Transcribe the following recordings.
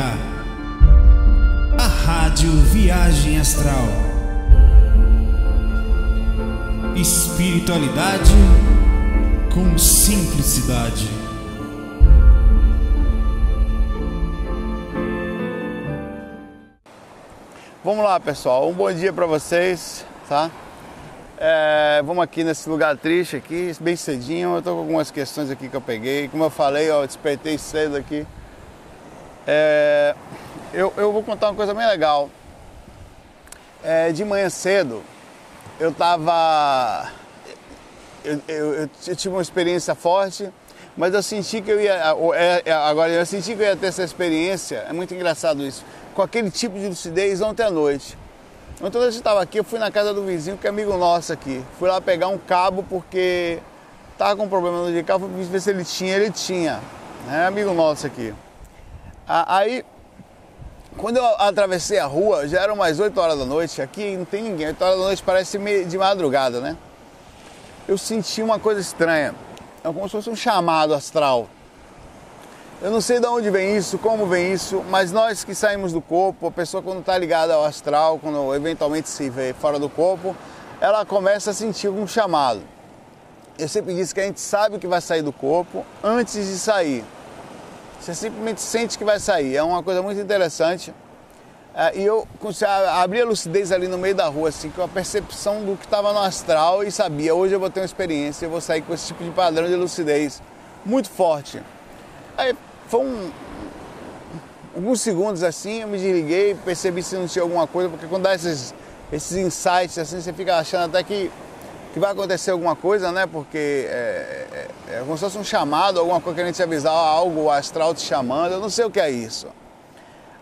acompanhar a Rádio Viagem Astral. Espiritualidade com simplicidade. Vamos lá, pessoal, um bom dia para vocês, tá? Vamos aqui nesse lugar triste aqui, bem cedinho. Eu tô com algumas questões aqui que eu peguei. Como eu falei, eu despertei cedo aqui. Eu vou contar uma coisa bem legal. De manhã cedo, eu tava... Eu tive uma experiência forte, mas eu senti que eu ia... Agora, eu senti que eu ia ter essa experiência, é muito engraçado isso, com aquele tipo de lucidez ontem à noite. Ontem à noite eu estava aqui, eu fui na casa do vizinho, que é amigo nosso aqui. Fui lá pegar um cabo, porque tava com um problema no de cabo, fui ver se ele tinha. É amigo nosso aqui. Aí, quando eu atravessei a rua, já eram mais 8 horas da noite, aqui não tem ninguém, 8 horas da noite parece meio de madrugada, né? Eu senti uma coisa estranha, é como se fosse um chamado astral. Eu não sei de onde vem isso, como vem isso, mas nós que saímos do corpo, a pessoa quando está ligada ao astral, quando eventualmente se vê fora do corpo, ela começa a sentir um chamado. Eu sempre disse que a gente sabe que vai sair do corpo antes de sair. Você simplesmente sente que vai sair, é uma coisa muito interessante. E eu abri a lucidez ali no meio da rua, assim, com a percepção do que estava no astral e sabia, hoje eu vou ter uma experiência, eu vou sair com esse tipo de padrão de lucidez muito forte. Aí foi alguns segundos assim, eu me desliguei, percebi se não tinha alguma coisa, porque quando dá esses insights assim, você fica achando até que vai acontecer alguma coisa, né? Porque é como se fosse um chamado, alguma coisa querendo te avisar, algo astral te chamando, eu não sei o que é isso.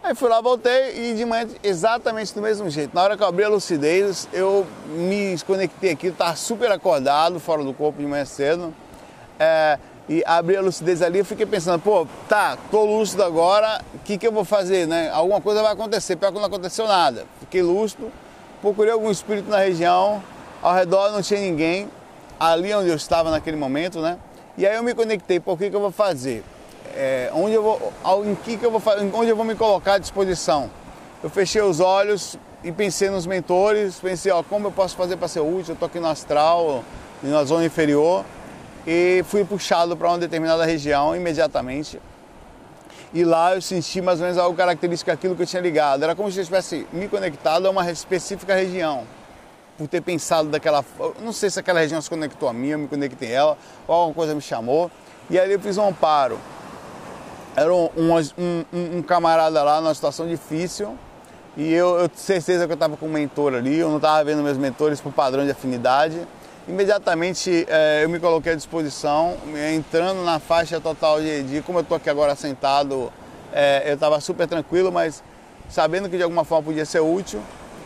Aí fui lá, voltei e de manhã exatamente do mesmo jeito. Na hora que eu abri a lucidez, eu me desconectei aqui, eu estava super acordado, fora do corpo de manhã cedo. E abri a lucidez ali, eu fiquei pensando, pô, tá, tô lúcido agora, o que eu vou fazer, né? Alguma coisa vai acontecer, pior que não aconteceu nada. Fiquei lúcido, procurei algum espírito na região, ao redor não tinha ninguém, ali onde eu estava naquele momento, né? E aí eu me conectei, pô, o que eu vou fazer? Onde eu vou me colocar à disposição? Eu fechei os olhos e pensei nos mentores, pensei, ó, como eu posso fazer para ser útil? Eu tô aqui no astral, na zona inferior, e fui puxado para uma determinada região imediatamente. E lá eu senti mais ou menos algo característico daquilo que eu tinha ligado. Era como se eu tivesse me conectado a uma específica região. Por ter pensado daquela... Não sei se aquela região se conectou a mim, eu me conectei a ela, ou alguma coisa me chamou. E ali eu fiz um amparo. Era um camarada lá numa situação difícil. E eu tenho certeza que eu estava com um mentor ali. Eu não estava vendo meus mentores por padrão de afinidade. Imediatamente eu me coloquei à disposição, entrando na faixa total de como eu estou aqui agora sentado, eu estava super tranquilo, mas sabendo que de alguma forma podia ser útil,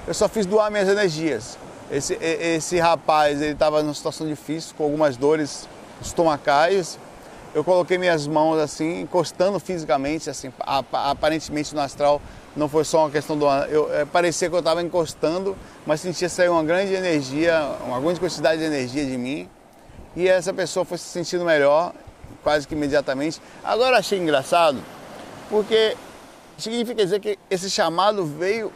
eu só fiz doar minhas energias. Esse rapaz, ele estava numa situação difícil, com algumas dores estomacais. Eu coloquei minhas mãos assim, encostando fisicamente, assim, aparentemente no astral. Não foi só uma questão do... parecia que eu estava encostando, mas sentia sair uma grande energia, uma grande quantidade de energia de mim. E essa pessoa foi se sentindo melhor, quase que imediatamente. Agora achei engraçado, porque significa dizer que esse chamado veio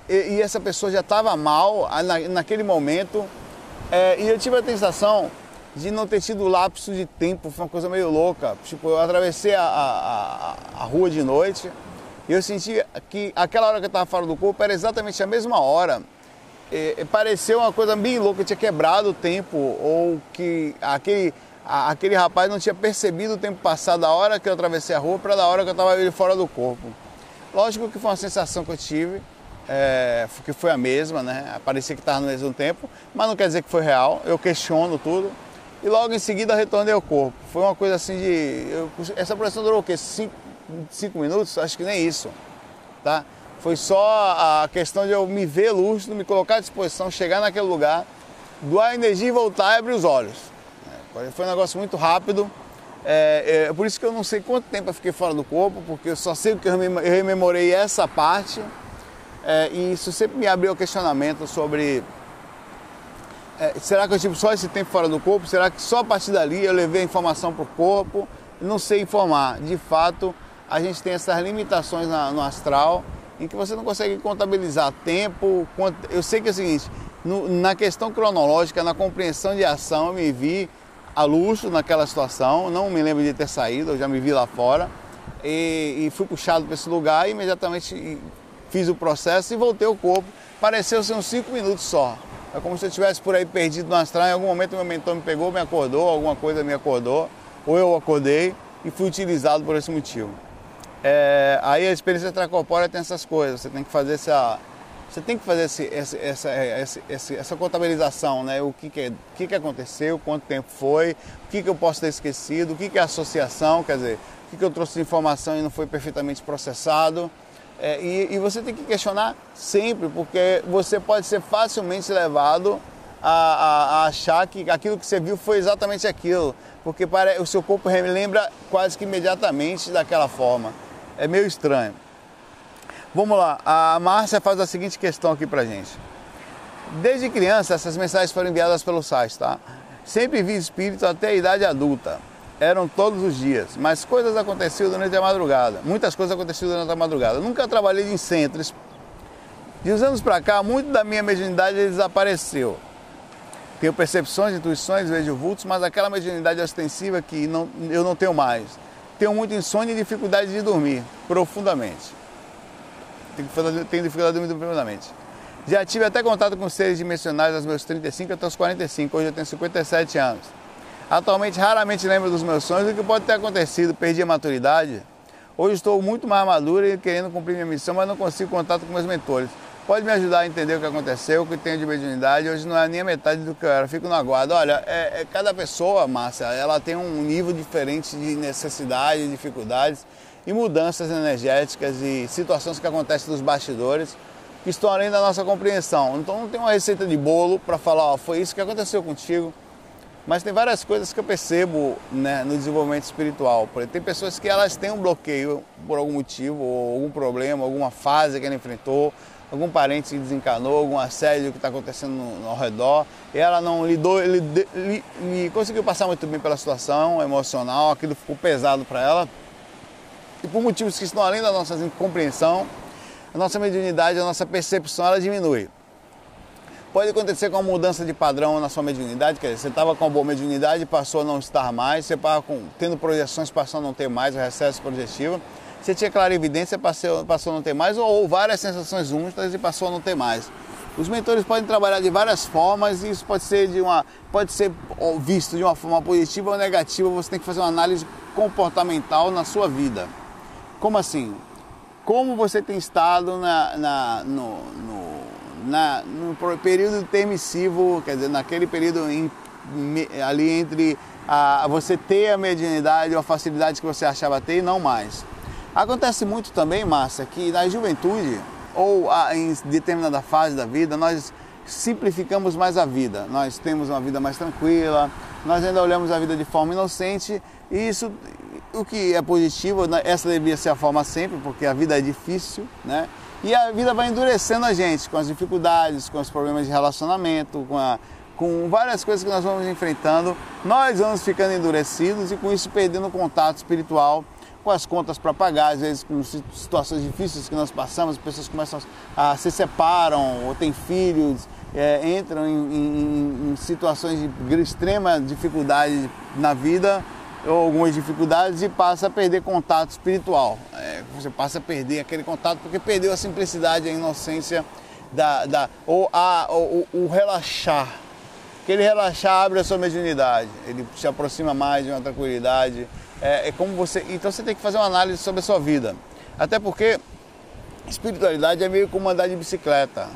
e essa pessoa já estava mal naquele momento. E eu tive a sensação de não ter tido lapso de tempo, foi uma coisa meio louca. Tipo, eu atravessei a rua de noite, e eu senti que aquela hora que eu estava fora do corpo era exatamente a mesma hora. Pareceu uma coisa bem louca, eu tinha quebrado o tempo, ou que aquele rapaz não tinha percebido o tempo passar da hora que eu atravessei a rua para da hora que eu estava fora do corpo. Lógico que foi uma sensação que eu tive, que foi a mesma, né? Parecia que estava no mesmo tempo, mas não quer dizer que foi real, eu questiono tudo. E logo em seguida retornei ao corpo. Foi uma coisa assim essa projeção durou o quê? 5 minutos? Acho que nem isso, tá? Foi só a questão de eu me ver lúcido, me colocar à disposição, chegar naquele lugar, doar energia e voltar e abrir os olhos. Foi um negócio muito rápido. Por isso que eu não sei quanto tempo eu fiquei fora do corpo, porque eu só sei que eu rememorei essa parte. E isso sempre me abriu o questionamento sobre... será que eu tive só esse tempo fora do corpo? Será que só a partir dali eu levei a informação para o corpo? Não sei informar. De fato, a gente tem essas limitações no astral, em que você não consegue contabilizar tempo. Eu sei que é o seguinte, na questão cronológica, na compreensão de ação, eu me vi a luxo naquela situação, não me lembro de ter saído, eu já me vi lá fora, e fui puxado para esse lugar, e imediatamente fiz o processo e voltei ao corpo. Pareceu ser uns 5 minutos só. É como se eu estivesse por aí perdido no astral, em algum momento meu mentor me pegou, me acordou, alguma coisa me acordou, ou eu acordei e fui utilizado por esse motivo. Aí a experiência extracorpórea tem essas coisas, você tem que fazer essa contabilização, né? O que aconteceu, quanto tempo foi, o que eu posso ter esquecido, o que é associação, quer dizer, o que eu trouxe de informação e não foi perfeitamente processado. E você tem que questionar sempre, porque você pode ser facilmente levado a achar que aquilo que você viu foi exatamente aquilo, porque o seu corpo relembra quase que imediatamente daquela forma. É meio estranho. Vamos lá, a Márcia faz a seguinte questão aqui pra gente. Desde criança, essas mensagens foram enviadas pelo site, tá? Sempre vi espírito até a idade adulta. Eram todos os dias, mas coisas aconteciam durante a madrugada. Muitas coisas aconteciam durante a madrugada. Nunca trabalhei em centros. De uns anos pra cá, muito da minha mediunidade desapareceu. Tenho percepções, intuições, vejo vultos, mas aquela mediunidade ostensiva que eu não tenho mais. Tenho muita insônia e dificuldade de dormir profundamente. Tenho dificuldade de dormir profundamente. Já tive até contato com seres dimensionais aos meus 35 até os 45, hoje eu tenho 57 anos. Atualmente raramente lembro dos meus sonhos e o que pode ter acontecido, perdi a maturidade. Hoje estou muito mais madura e querendo cumprir minha missão, mas não consigo contato com meus mentores. Pode me ajudar a entender o que aconteceu, o que tenho de mediunidade, hoje não é nem a metade do que eu era, fico no aguardo. Olha, cada pessoa, Márcia, ela tem um nível diferente de necessidade, dificuldades e mudanças energéticas e situações que acontecem nos bastidores que estão além da nossa compreensão. Então não tem uma receita de bolo para falar, ó, foi isso que aconteceu contigo. Mas tem várias coisas que eu percebo, né, no desenvolvimento espiritual. Tem pessoas que elas têm um bloqueio por algum motivo, ou algum problema, alguma fase que ela enfrentou, algum parente que desencanou, algum assédio que está acontecendo ao redor, e ela não conseguiu passar muito bem pela situação emocional, aquilo ficou pesado para ela, e por motivos que estão além da nossa compreensão, a nossa mediunidade, a nossa percepção, ela diminui. Pode acontecer com uma mudança de padrão na sua mediunidade, quer dizer, você estava com uma boa mediunidade, passou a não estar mais, você estava tendo projeções, passou a não ter mais, o recesso projetivo, você tinha clarividência, passou a não ter mais, ou várias sensações únicas e passou a não ter mais. Os mentores podem trabalhar de várias formas e isso pode ser visto de uma forma positiva ou negativa, você tem que fazer uma análise comportamental na sua vida. Como assim? Como você tem estado no período intermissivo, quer dizer, naquele período ali entre você ter a mediunidade ou a facilidade que você achava ter e não mais. Acontece muito também, Márcia, que na juventude ou em determinada fase da vida, nós simplificamos mais a vida. Nós temos uma vida mais tranquila, nós ainda olhamos a vida de forma inocente e isso, o que é positivo, essa deveria ser a forma sempre, porque a vida é difícil, né? E a vida vai endurecendo a gente com as dificuldades, com os problemas de relacionamento, com várias coisas que nós vamos enfrentando. Nós vamos ficando endurecidos e com isso perdendo o contato espiritual, com as contas para pagar, às vezes com situações difíceis que nós passamos, as pessoas começam se separam ou têm filhos, entram em situações de extrema dificuldade na vida, ou algumas dificuldades, e passa a perder contato espiritual. Você passa a perder aquele contato porque perdeu a simplicidade, a inocência, o relaxar. Aquele relaxar abre a sua mediunidade, ele se aproxima mais de uma tranquilidade. Então você tem que fazer uma análise sobre a sua vida. Até porque espiritualidade é meio como andar de bicicleta.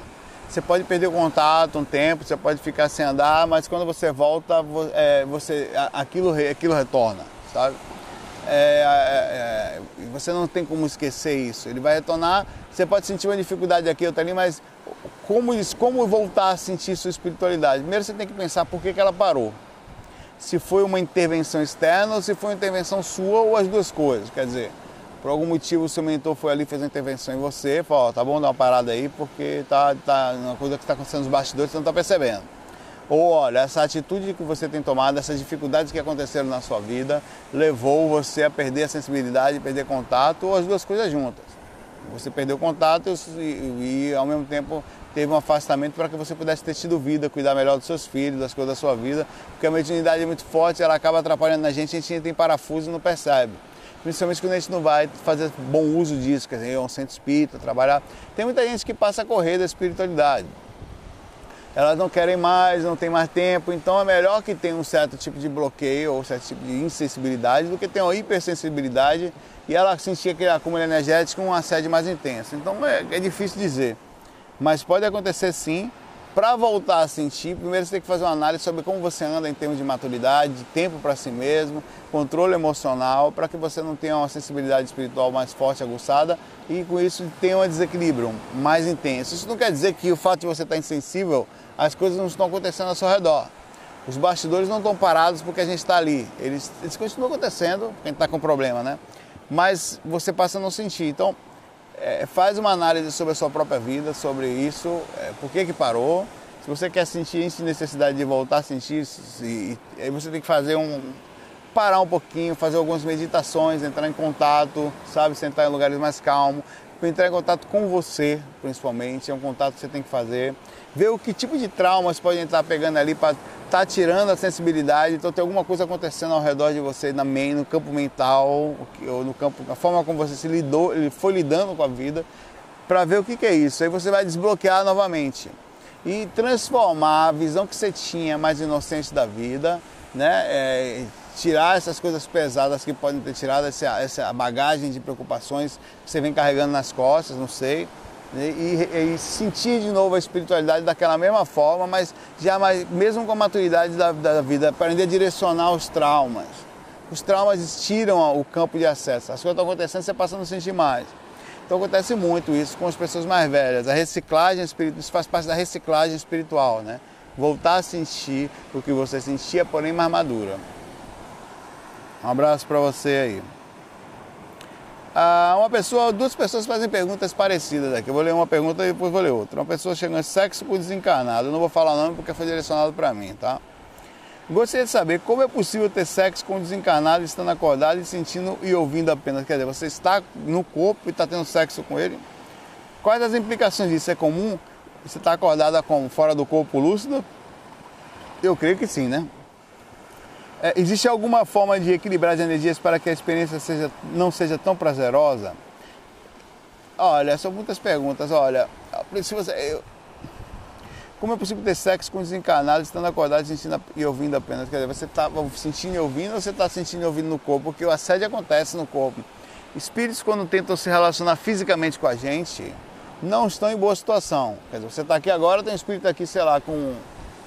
Você pode perder o contato um tempo, você pode ficar sem andar, mas quando você volta, aquilo retorna, sabe? Você não tem como esquecer isso. Ele vai retornar, você pode sentir uma dificuldade aqui, outra ali, mas como voltar a sentir sua espiritualidade? Primeiro você tem que pensar por que ela parou. Se foi uma intervenção externa ou se foi uma intervenção sua ou as duas coisas. Quer dizer, por algum motivo o seu mentor foi ali, fez uma intervenção em você, falou, tá bom, dá uma parada aí porque tá uma coisa que está acontecendo nos bastidores, você não está percebendo. Ou olha, essa atitude que você tem tomado, essas dificuldades que aconteceram na sua vida, levou você a perder a sensibilidade, perder contato, ou as duas coisas juntas. Você perdeu contato e ao mesmo tempo teve um afastamento para que você pudesse ter tido vida, cuidar melhor dos seus filhos, das coisas da sua vida, porque a mediunidade é muito forte, ela acaba atrapalhando a gente tem parafuso e não percebe. Principalmente quando a gente não vai fazer bom uso disso, quer dizer, ir a um centro espírita, trabalhar. Tem muita gente que passa a correr da espiritualidade. Elas não querem mais, não tem mais tempo, então é melhor que tenha um certo tipo de bloqueio ou um certo tipo de insensibilidade do que ter uma hipersensibilidade e ela sentir aquele acúmulo energético com uma sede mais intensa. Então é difícil dizer, mas pode acontecer sim. Para voltar a sentir, primeiro você tem que fazer uma análise sobre como você anda em termos de maturidade, de tempo para si mesmo, controle emocional, para que você não tenha uma sensibilidade espiritual mais forte, aguçada, e com isso tenha um desequilíbrio mais intenso. Isso não quer dizer que o fato de você estar insensível, as coisas não estão acontecendo ao seu redor. Os bastidores não estão parados porque a gente está ali. Eles continuam acontecendo, porque a gente está com problema, né? Mas você passa a não sentir. Então, faz uma análise sobre a sua própria vida, sobre isso, por que parou. Se você quer sentir necessidade de voltar a sentir, aí você tem que parar um pouquinho, fazer algumas meditações, entrar em contato, sabe, sentar em lugares mais calmos, entrar em contato com você, principalmente, é um contato que você tem que fazer, ver o que tipo de traumas pode estar pegando ali para estar tirando a sensibilidade. Então tem alguma coisa acontecendo ao redor de você no campo mental, ou no campo, a forma como você foi lidando com a vida, para ver o que é isso. Aí você vai desbloquear novamente e transformar a visão que você tinha mais inocente da vida, né? Tirar essas coisas pesadas que podem ter tirado, essa bagagem de preocupações que você vem carregando nas costas, não sei, e sentir de novo a espiritualidade daquela mesma forma, mas já mesmo com a maturidade da vida, aprender a direcionar os traumas. Os traumas tiram o campo de acesso, as coisas estão acontecendo, você passa a não sentir mais. Então acontece muito isso com as pessoas mais velhas. A reciclagem espiritual, isso faz parte da reciclagem espiritual, né? Voltar a sentir o que você sentia, porém mais madura. Um abraço para você aí. Duas pessoas fazem perguntas parecidas aqui. Eu vou ler uma pergunta e depois vou ler outra. Uma pessoa chegando: sexo com desencarnado. Eu não vou falar o nome porque foi direcionado para mim, tá? Gostaria de saber como é possível ter sexo com desencarnado estando acordado e sentindo e ouvindo apenas. Quer dizer, você está no corpo e está tendo sexo com ele? Quais as implicações disso? É comum? Você está acordado como fora do corpo lúcido? Eu creio que sim, né? Existe alguma forma de equilibrar as energias para que a experiência não seja tão prazerosa? Olha, são muitas perguntas. Olha, como é possível ter sexo com desencarnados estando acordado, sentindo e ouvindo apenas? Quer dizer, você está sentindo e ouvindo ou você está sentindo e ouvindo no corpo? Porque o assédio acontece no corpo. Espíritos, quando tentam se relacionar fisicamente com a gente, não estão em boa situação. Quer dizer, você está aqui agora, tem um espírito aqui, sei lá, com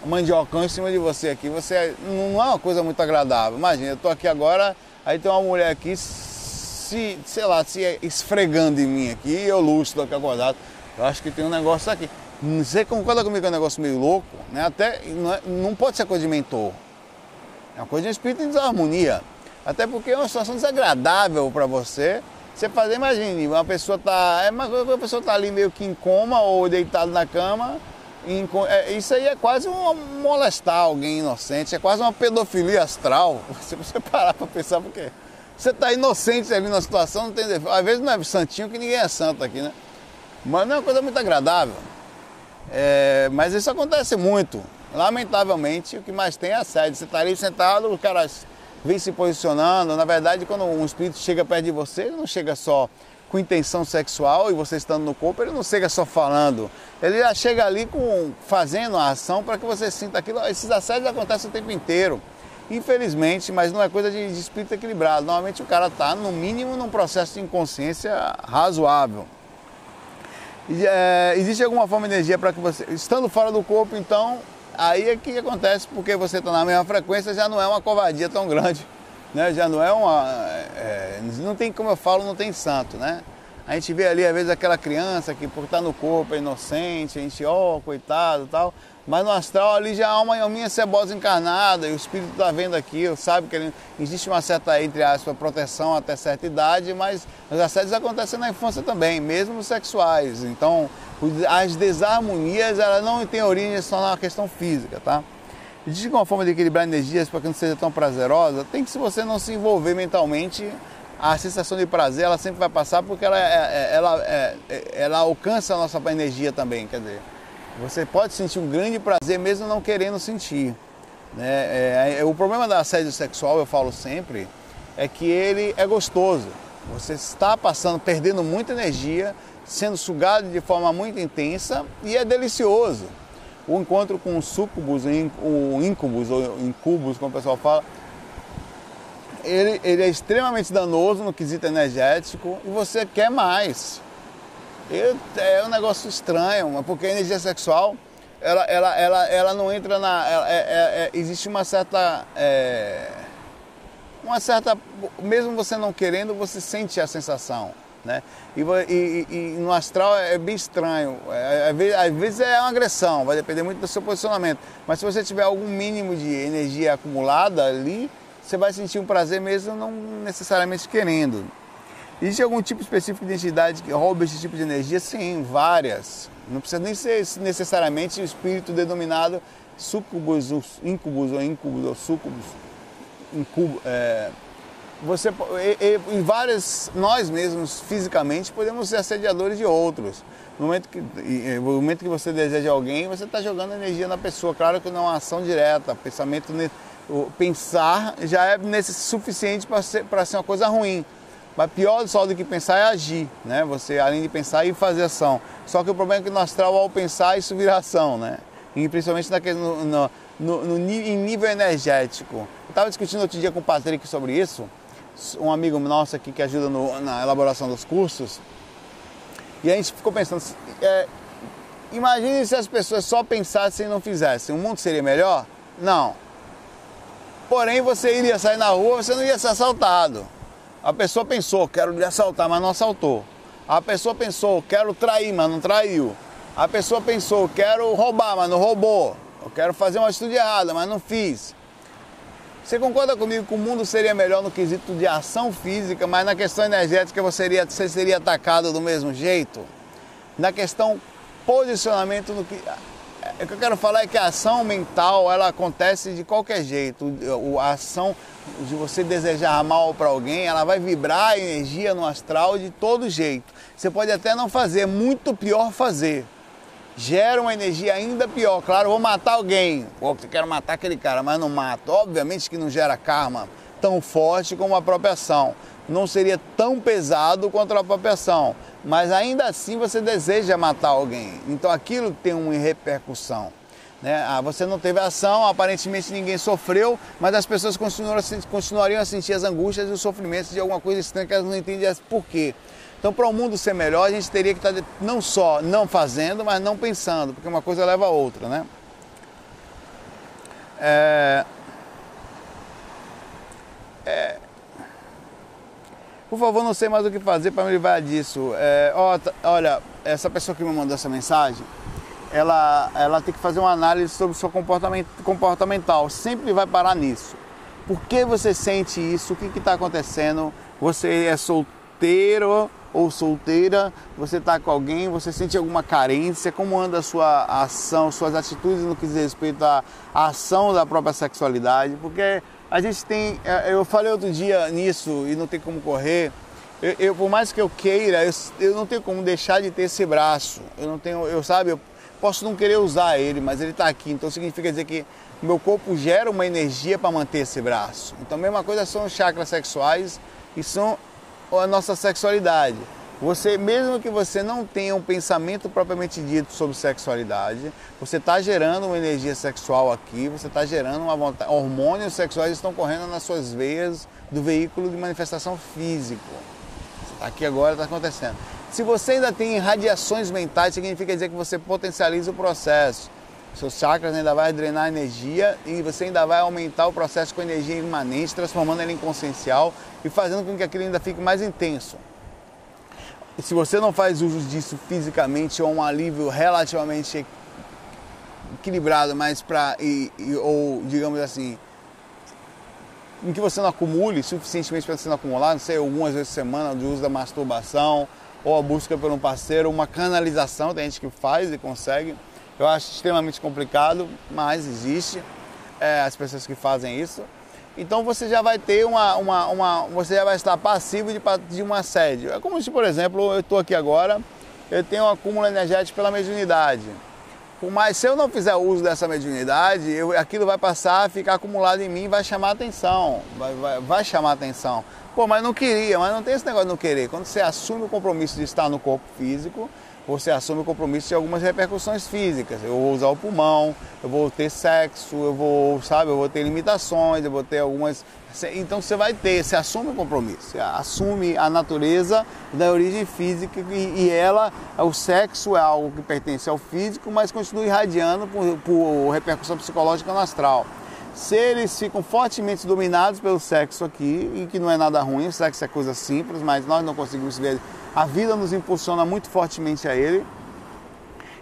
mandiocão em cima de você aqui, não é uma coisa muito agradável. Imagina, eu estou aqui agora, aí tem uma mulher aqui, se esfregando em mim aqui, e eu lúcido aqui acordado. Eu acho que tem um negócio aqui. Você concorda comigo que é um negócio meio louco, né? Até não pode ser coisa de mentor. É uma coisa de espírito em desarmonia. Até porque é uma situação desagradável para você. Você fazer, imagine, uma pessoa tá ali meio que em coma ou deitado na cama. Isso aí é quase molestar alguém inocente, é quase uma pedofilia astral. Se você parar para pensar, porque você está inocente ali na situação, não tem defeito. Às vezes não é santinho, que ninguém é santo aqui, né? Mas não é uma coisa muito agradável. Mas isso acontece muito. Lamentavelmente, o que mais tem é assédio. Você está ali sentado, o cara vem se posicionando. Na verdade, quando um espírito chega perto de você, ele não chega só com intenção sexual e você estando no corpo, ele não chega só falando. Ele já chega ali fazendo a ação para que você sinta aquilo. Esses assédios acontecem o tempo inteiro. Infelizmente, mas não é coisa de espírito equilibrado. Normalmente o cara está, no mínimo, num processo de inconsciência razoável. Existe alguma forma de energia para que você, estando fora do corpo, então, aí é que acontece, porque você está na mesma frequência, já não é uma covardia tão grande, né? Já não é não tem, como eu falo, não tem santo, né? A gente vê ali, às vezes, aquela criança que, por estar no corpo, é inocente, a gente, coitado e tal, mas no astral ali já há uma alminha cebosa encarnada, e o espírito está vendo aquilo, sabe que existe uma certa, entre aspas, proteção até certa idade, mas os assédios acontecem na infância também, mesmo os sexuais. Então, as desarmonias, elas não têm origem só na questão física, tá? Existe uma forma de equilibrar energias para que não seja tão prazerosa? Tem que, se você não se envolver mentalmente, a sensação de prazer ela sempre vai passar, porque ela alcança a nossa energia também. Quer dizer, você pode sentir um grande prazer mesmo não querendo sentir, né? O problema do assédio sexual, eu falo sempre, é que ele é gostoso. Você está perdendo muita energia, sendo sugado de forma muito intensa, e é delicioso. O encontro com o súcubus, o íncubus, ou incubus, como o pessoal fala, ele é extremamente danoso no quesito energético, e você quer mais. É um negócio estranho, porque a energia sexual, ela não entra existe uma certa, mesmo você não querendo, você sente a sensação, né? E no astral é bem estranho, às vezes é uma agressão, vai depender muito do seu posicionamento, mas se você tiver algum mínimo de energia acumulada ali, você vai sentir um prazer mesmo não necessariamente querendo. Existe algum tipo específico de entidade que rouba esse tipo de energia? Sim, várias. Não precisa nem ser necessariamente o espírito denominado súcubus, íncubus ou súcubus. Em várias, nós mesmos, fisicamente, podemos ser assediadores de outros. No momento que você deseja alguém, você está jogando energia na pessoa. Claro que não é uma ação direta. Pensar já é suficiente para ser uma coisa ruim. Mas pior só do que pensar é agir, né? Você, além de pensar, ir fazer ação. Só que o problema é que no astral, ao pensar, isso vira ação, né? E principalmente em nível energético. Eu estava discutindo outro dia com o Patrick sobre isso, um amigo nosso aqui que ajuda na elaboração dos cursos, e a gente ficou pensando, imagine se as pessoas só pensassem e não fizessem, o mundo seria melhor? Não. Porém, você iria sair na rua, você não ia ser assaltado. A pessoa pensou, quero lhe assaltar, mas não assaltou. A pessoa pensou, quero trair, mas não traiu. A pessoa pensou, quero roubar, mas não roubou. Eu quero fazer uma atitude errada, mas não fiz. Você concorda comigo que o mundo seria melhor no quesito de ação física, mas na questão energética você seria atacado do mesmo jeito? Na questão posicionamento, o que eu quero falar é que a ação mental, ela acontece de qualquer jeito. A ação de você desejar mal para alguém, ela vai vibrar a energia no astral de todo jeito. Você pode até não fazer, muito pior fazer. Gera uma energia ainda pior. Claro, vou matar alguém. Pô, eu quero matar aquele cara, mas não mato. Obviamente que não gera karma tão forte como a própria ação. Não seria tão pesado quanto a própria ação. Mas ainda assim você deseja matar alguém. Então aquilo tem uma repercussão, né? Você não teve ação, aparentemente ninguém sofreu, mas as pessoas continuariam a sentir as angústias e os sofrimentos de alguma coisa estranha que elas não entendem por quê. Então, para o mundo ser melhor, a gente teria que estar não só não fazendo, mas não pensando, porque uma coisa leva a outra, né? Por favor, não sei mais o que fazer para me livrar disso. Olha, essa pessoa que me mandou essa mensagem, ela tem que fazer uma análise sobre o seu comportamental. Sempre vai parar nisso. Por que você sente isso? O que está acontecendo? Você é solteiro ou solteira? Você está com alguém? Você sente alguma carência? Como anda a sua ação, suas atitudes no que diz respeito à ação da própria sexualidade? Porque a gente tem, eu falei outro dia nisso e não tem como correr. Por mais que eu queira, eu não tenho como deixar de ter esse braço. Eu posso não querer usar ele, mas ele está aqui. Então significa dizer que meu corpo gera uma energia para manter esse braço. Então a mesma coisa são os chakras sexuais e são a nossa sexualidade. Mesmo que você não tenha um pensamento propriamente dito sobre sexualidade, você está gerando uma energia sexual aqui, você está gerando uma vontade. Hormônios sexuais estão correndo nas suas veias do veículo de manifestação físico. Aqui agora está acontecendo. Se você ainda tem radiações mentais, significa dizer que você potencializa o processo. Seus chakras ainda vai drenar energia e você ainda vai aumentar o processo com energia imanente, transformando ele em consciencial e fazendo com que aquilo ainda fique mais intenso. E se você não faz uso disso fisicamente ou um alívio relativamente equilibrado, mas ou digamos assim, em que você não acumule suficientemente para você não acumular, não sei, algumas vezes por semana, de uso da masturbação ou a busca por um parceiro, uma canalização, tem gente que faz e consegue. Eu acho extremamente complicado, mas existe. as pessoas que fazem isso. Então você já vai ter você já vai estar passivo de um assédio. É como se, por exemplo, eu estou aqui agora, eu tenho um acúmulo energético pela mediunidade. Mas se eu não fizer uso dessa mediunidade, aquilo vai passar a ficar acumulado em mim e vai chamar atenção. Vai chamar atenção. Pô, mas não queria, mas não tem esse negócio de não querer. Quando você assume o compromisso de estar no corpo físico, você assume o compromisso de algumas repercussões físicas. Eu vou usar o pulmão, eu vou ter sexo, eu vou ter limitações, eu vou ter algumas... Então você assume o compromisso, você assume a natureza da origem física e o sexo é algo que pertence ao físico, mas continua irradiando por repercussão psicológica no astral. Se eles ficam fortemente dominados pelo sexo aqui, e que não é nada ruim, o sexo é coisa simples, mas nós não conseguimos ver, a vida nos impulsiona muito fortemente a ele,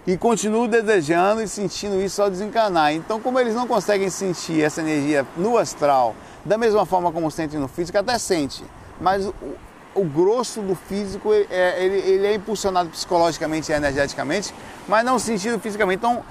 e continuam desejando e sentindo isso ao desencarnar. Então, como eles não conseguem sentir essa energia no astral, da mesma forma como sentem no físico, até sente, mas o grosso do físico ele é impulsionado psicologicamente e energeticamente, mas não sentido fisicamente. Então,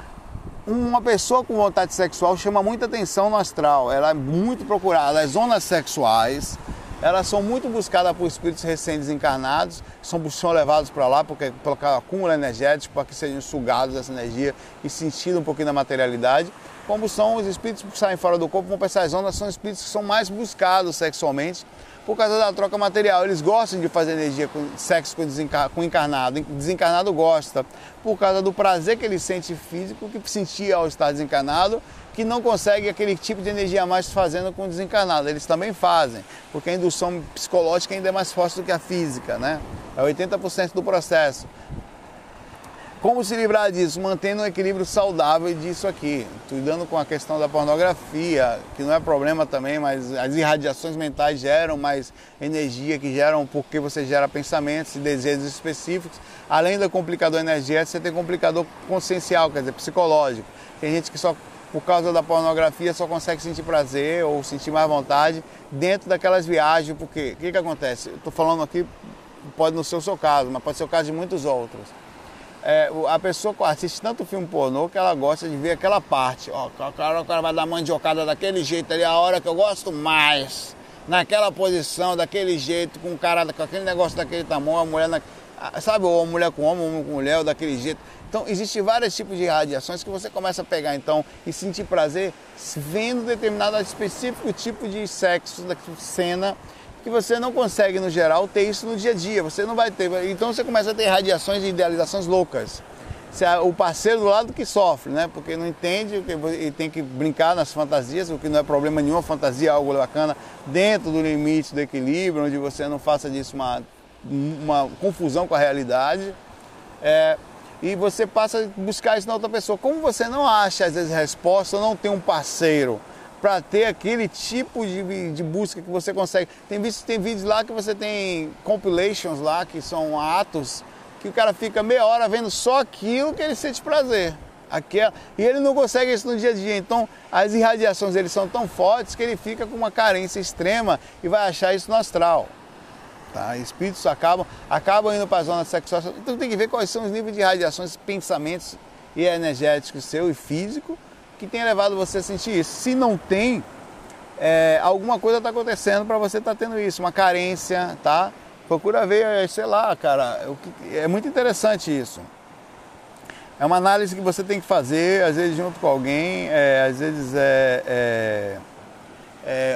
uma pessoa com vontade sexual chama muita atenção no astral, ela é muito procurada. As zonas sexuais, elas são muito buscadas por espíritos recém-desencarnados, são levados para lá pelo acúmulo energético, para que sejam sugados dessa energia e sentido um pouquinho da materialidade. Como são os espíritos que saem fora do corpo, vão para essas zonas, são espíritos que são mais buscados sexualmente por causa da troca material. Eles gostam de fazer energia com sexo com encarnado. Desencarnado gosta, por causa do prazer que ele sente físico, que sentia ao estar desencarnado, que não consegue aquele tipo de energia a mais fazendo com o desencarnado. Eles também fazem, porque a indução psicológica ainda é mais forte do que a física, né? É 80% do processo. Como se livrar disso? Mantendo um equilíbrio saudável disso aqui. Cuidando com a questão da pornografia, que não é problema também, mas as irradiações mentais geram mais energia, que geram porque você gera pensamentos e desejos específicos. Além do complicador energético, você tem complicador consciencial, quer dizer, psicológico. Tem gente que só, por causa da pornografia, só consegue sentir prazer ou sentir mais vontade dentro daquelas viagens. Porque o que acontece? Eu estou falando aqui, pode não ser o seu caso, mas pode ser o caso de muitos outros. A pessoa assiste tanto filme pornô que ela gosta de ver aquela parte. Ó, o cara vai dar mandiocada daquele jeito ali, a hora que eu gosto mais. Naquela posição, daquele jeito, com aquele negócio daquele tamanho, a mulher... Sabe, ou a mulher com homem com mulher, ou daquele jeito. Então, existem vários tipos de irradiações que você começa a pegar, então, e sentir prazer vendo determinado específico tipo de sexo, da cena, que você não consegue, no geral, ter isso no dia a dia. Você não vai ter. Então você começa a ter radiações e idealizações loucas. O parceiro do lado que sofre, né? Porque não entende e tem que brincar nas fantasias, o que não é problema nenhum, a fantasia é algo bacana, dentro do limite do equilíbrio, onde você não faça disso uma confusão com a realidade. E você passa a buscar isso na outra pessoa. Como você não acha, às vezes, resposta, ou não tem um parceiro para ter aquele tipo de busca que você consegue. Tem vídeos lá que você tem compilations lá, que são atos, que o cara fica meia hora vendo só aquilo que ele sente prazer. E ele não consegue isso no dia a dia. Então, as irradiações dele são tão fortes que ele fica com uma carência extrema e vai achar isso no astral. Tá? Espíritos acabam indo para a zona sexual. Então tem que ver quais são os níveis de radiações, pensamentos e energéticos seu e físico, que tem levado você a sentir isso. Se não tem, alguma coisa está acontecendo para você estar tendo isso, uma carência, tá? Procura ver, sei lá, cara, é muito interessante isso. É uma análise que você tem que fazer, às vezes junto com alguém, às vezes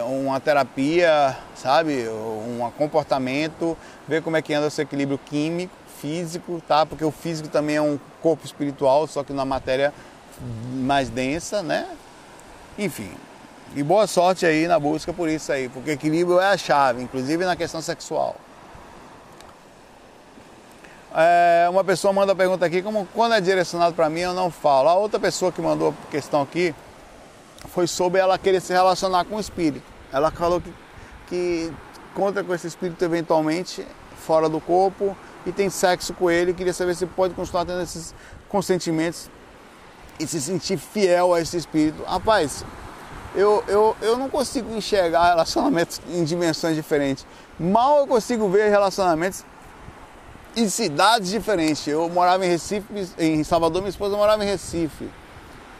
uma terapia, sabe? Um comportamento, ver como é que anda o seu equilíbrio químico, físico, tá? Porque o físico também é um corpo espiritual, só que na matéria mais densa, né? Enfim, e boa sorte aí na busca por isso aí, porque equilíbrio é a chave, inclusive na questão sexual. Uma pessoa manda a pergunta aqui, quando é direcionado para mim eu não falo. A outra pessoa que mandou a questão aqui foi sobre ela querer se relacionar com o espírito. Ela falou que conta com esse espírito eventualmente fora do corpo e tem sexo com ele, queria saber se pode continuar tendo esses consentimentos e se sentir fiel a esse espírito. Rapaz, eu não consigo enxergar relacionamentos em dimensões diferentes. Mal eu consigo ver relacionamentos em cidades diferentes. Eu morava em Recife, em Salvador, minha esposa morava em Recife.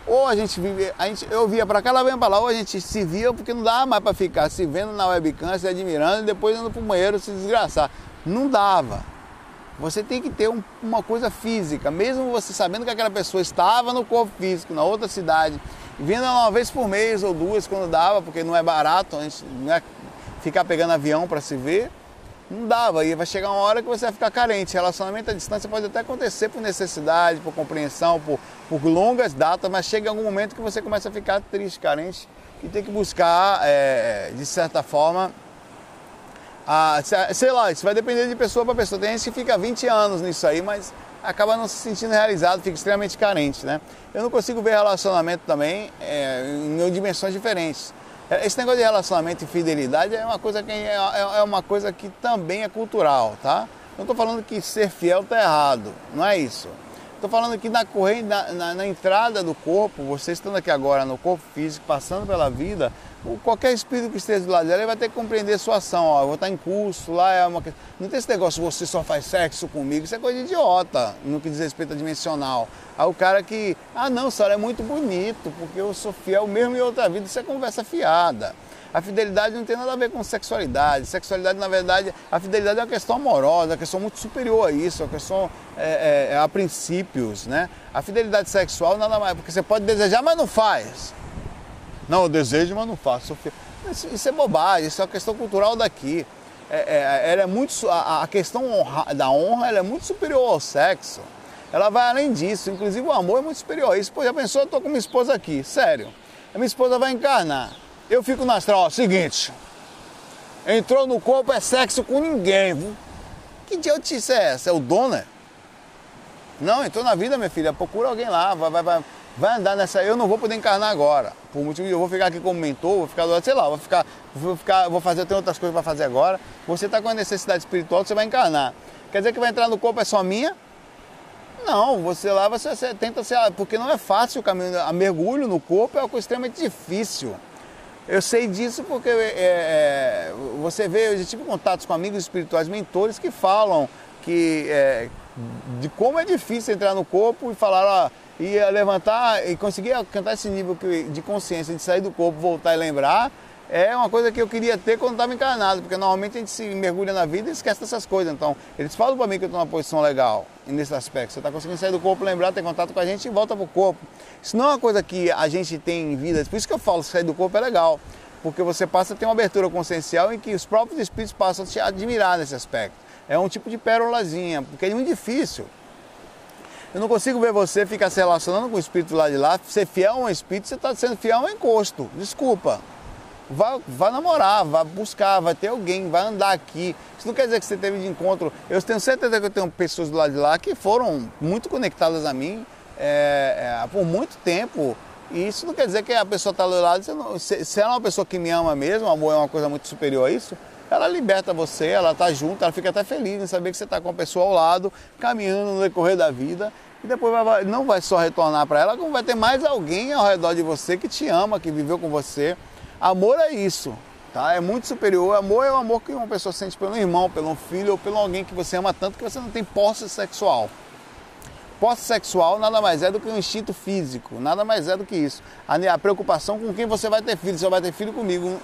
Ou a gente vivia, eu via para cá, ela vinha para lá, ou a gente se via porque não dava mais para ficar se vendo na webcam, se admirando e depois indo para o banheiro se desgraçar. Não dava. Você tem que ter uma coisa física, mesmo você sabendo que aquela pessoa estava no corpo físico, na outra cidade, vindo uma vez por mês ou duas quando dava, porque não é barato, a gente não é ficar pegando avião para se ver, não dava. E vai chegar uma hora que você vai ficar carente. Relacionamento à distância pode até acontecer por necessidade, por compreensão, por longas datas, mas chega algum momento que você começa a ficar triste, carente, e tem que buscar, de certa forma, sei lá, isso vai depender de pessoa para pessoa. Tem gente que fica 20 anos nisso aí, mas acaba não se sentindo realizado, fica extremamente carente, né? Eu não consigo ver relacionamento também em dimensões diferentes. Esse negócio de relacionamento e fidelidade é uma coisa que também é cultural, tá? Não estou falando que ser fiel está errado, não é isso. Estou falando que na entrada do corpo, você estando aqui agora no corpo físico, passando pela vida, qualquer espírito que esteja do lado dela, ele vai ter que compreender sua ação. Ó, eu vou estar em curso, lá é uma... Não tem esse negócio, você só faz sexo comigo, isso é coisa de idiota, no que diz respeito a dimensional. Aí o cara que, não, senhora, é muito bonito, porque eu sou fiel mesmo em outra vida, isso é conversa fiada. A fidelidade não tem nada a ver com sexualidade. Sexualidade, na verdade, a fidelidade é uma questão amorosa, é uma questão muito superior a isso, é uma questão a princípios, né? A fidelidade sexual nada mais, porque você pode desejar, mas não faz. Não, eu desejo, mas não faço. Isso é bobagem, isso é uma questão cultural daqui. Ela é muito, a questão da honra ela é muito superior ao sexo. Ela vai além disso, inclusive o amor é muito superior a isso. Pô, já pensou, eu tô com minha esposa aqui, sério. A minha esposa vai encarnar. Eu fico no astral, ó, seguinte, entrou no corpo, é sexo com ninguém, viu? Que idiotice é essa? É o dono, né? Não, entrou na vida, minha filha, procura alguém lá, vai andar nessa, eu não vou poder encarnar agora, por motivo de eu vou ficar aqui como mentor, vou ficar do lado, sei lá, vou fazer, eu tenho outras coisas para fazer agora, você está com a necessidade espiritual, você vai encarnar. Quer dizer que vai entrar no corpo é só minha? Não, você lá, você tenta ser, porque não é fácil o caminho, a mergulho no corpo é uma coisa extremamente difícil. Eu sei disso porque você vê, eu já tive contatos com amigos espirituais, mentores que falam de como é difícil entrar no corpo e falar, ia levantar e conseguir alcançar esse nível de consciência, de sair do corpo, voltar e lembrar, é uma coisa que eu queria ter quando estava encarnado, porque normalmente a gente se mergulha na vida e esquece dessas coisas. Então, eles falam para mim que eu estou numa posição legal nesse aspecto. Você está conseguindo sair do corpo, lembrar, ter contato com a gente e volta para o corpo. Isso não é uma coisa que a gente tem em vida, por isso que eu falo que sair do corpo é legal, porque você passa a ter uma abertura consciencial em que os próprios espíritos passam a te admirar nesse aspecto. É um tipo de pérolazinha, porque é muito difícil. Eu não consigo ver você ficar se relacionando com o espírito lá de lá, ser fiel a um espírito, você está sendo fiel a um encosto, desculpa. Vai namorar, vai buscar, vai ter alguém, vai andar aqui. Isso não quer dizer que você teve de encontro. Eu tenho certeza que eu tenho pessoas do lado de lá que foram muito conectadas a mim por muito tempo. E isso não quer dizer que a pessoa está do lado. Se ela é uma pessoa que me ama mesmo, o amor é uma coisa muito superior a isso, ela liberta você, ela está junto, ela fica até feliz em saber que você está com a pessoa ao lado, caminhando no decorrer da vida. E depois não vai só retornar para ela, como vai ter mais alguém ao redor de você que te ama, que viveu com você. Amor é isso, tá? É muito superior. Amor é o amor que uma pessoa sente pelo irmão, pelo filho ou pelo alguém que você ama tanto que você não tem posse sexual. Posse sexual nada mais é do que um instinto físico, nada mais é do que isso. A preocupação com quem você vai ter filho, você vai ter filho comigo,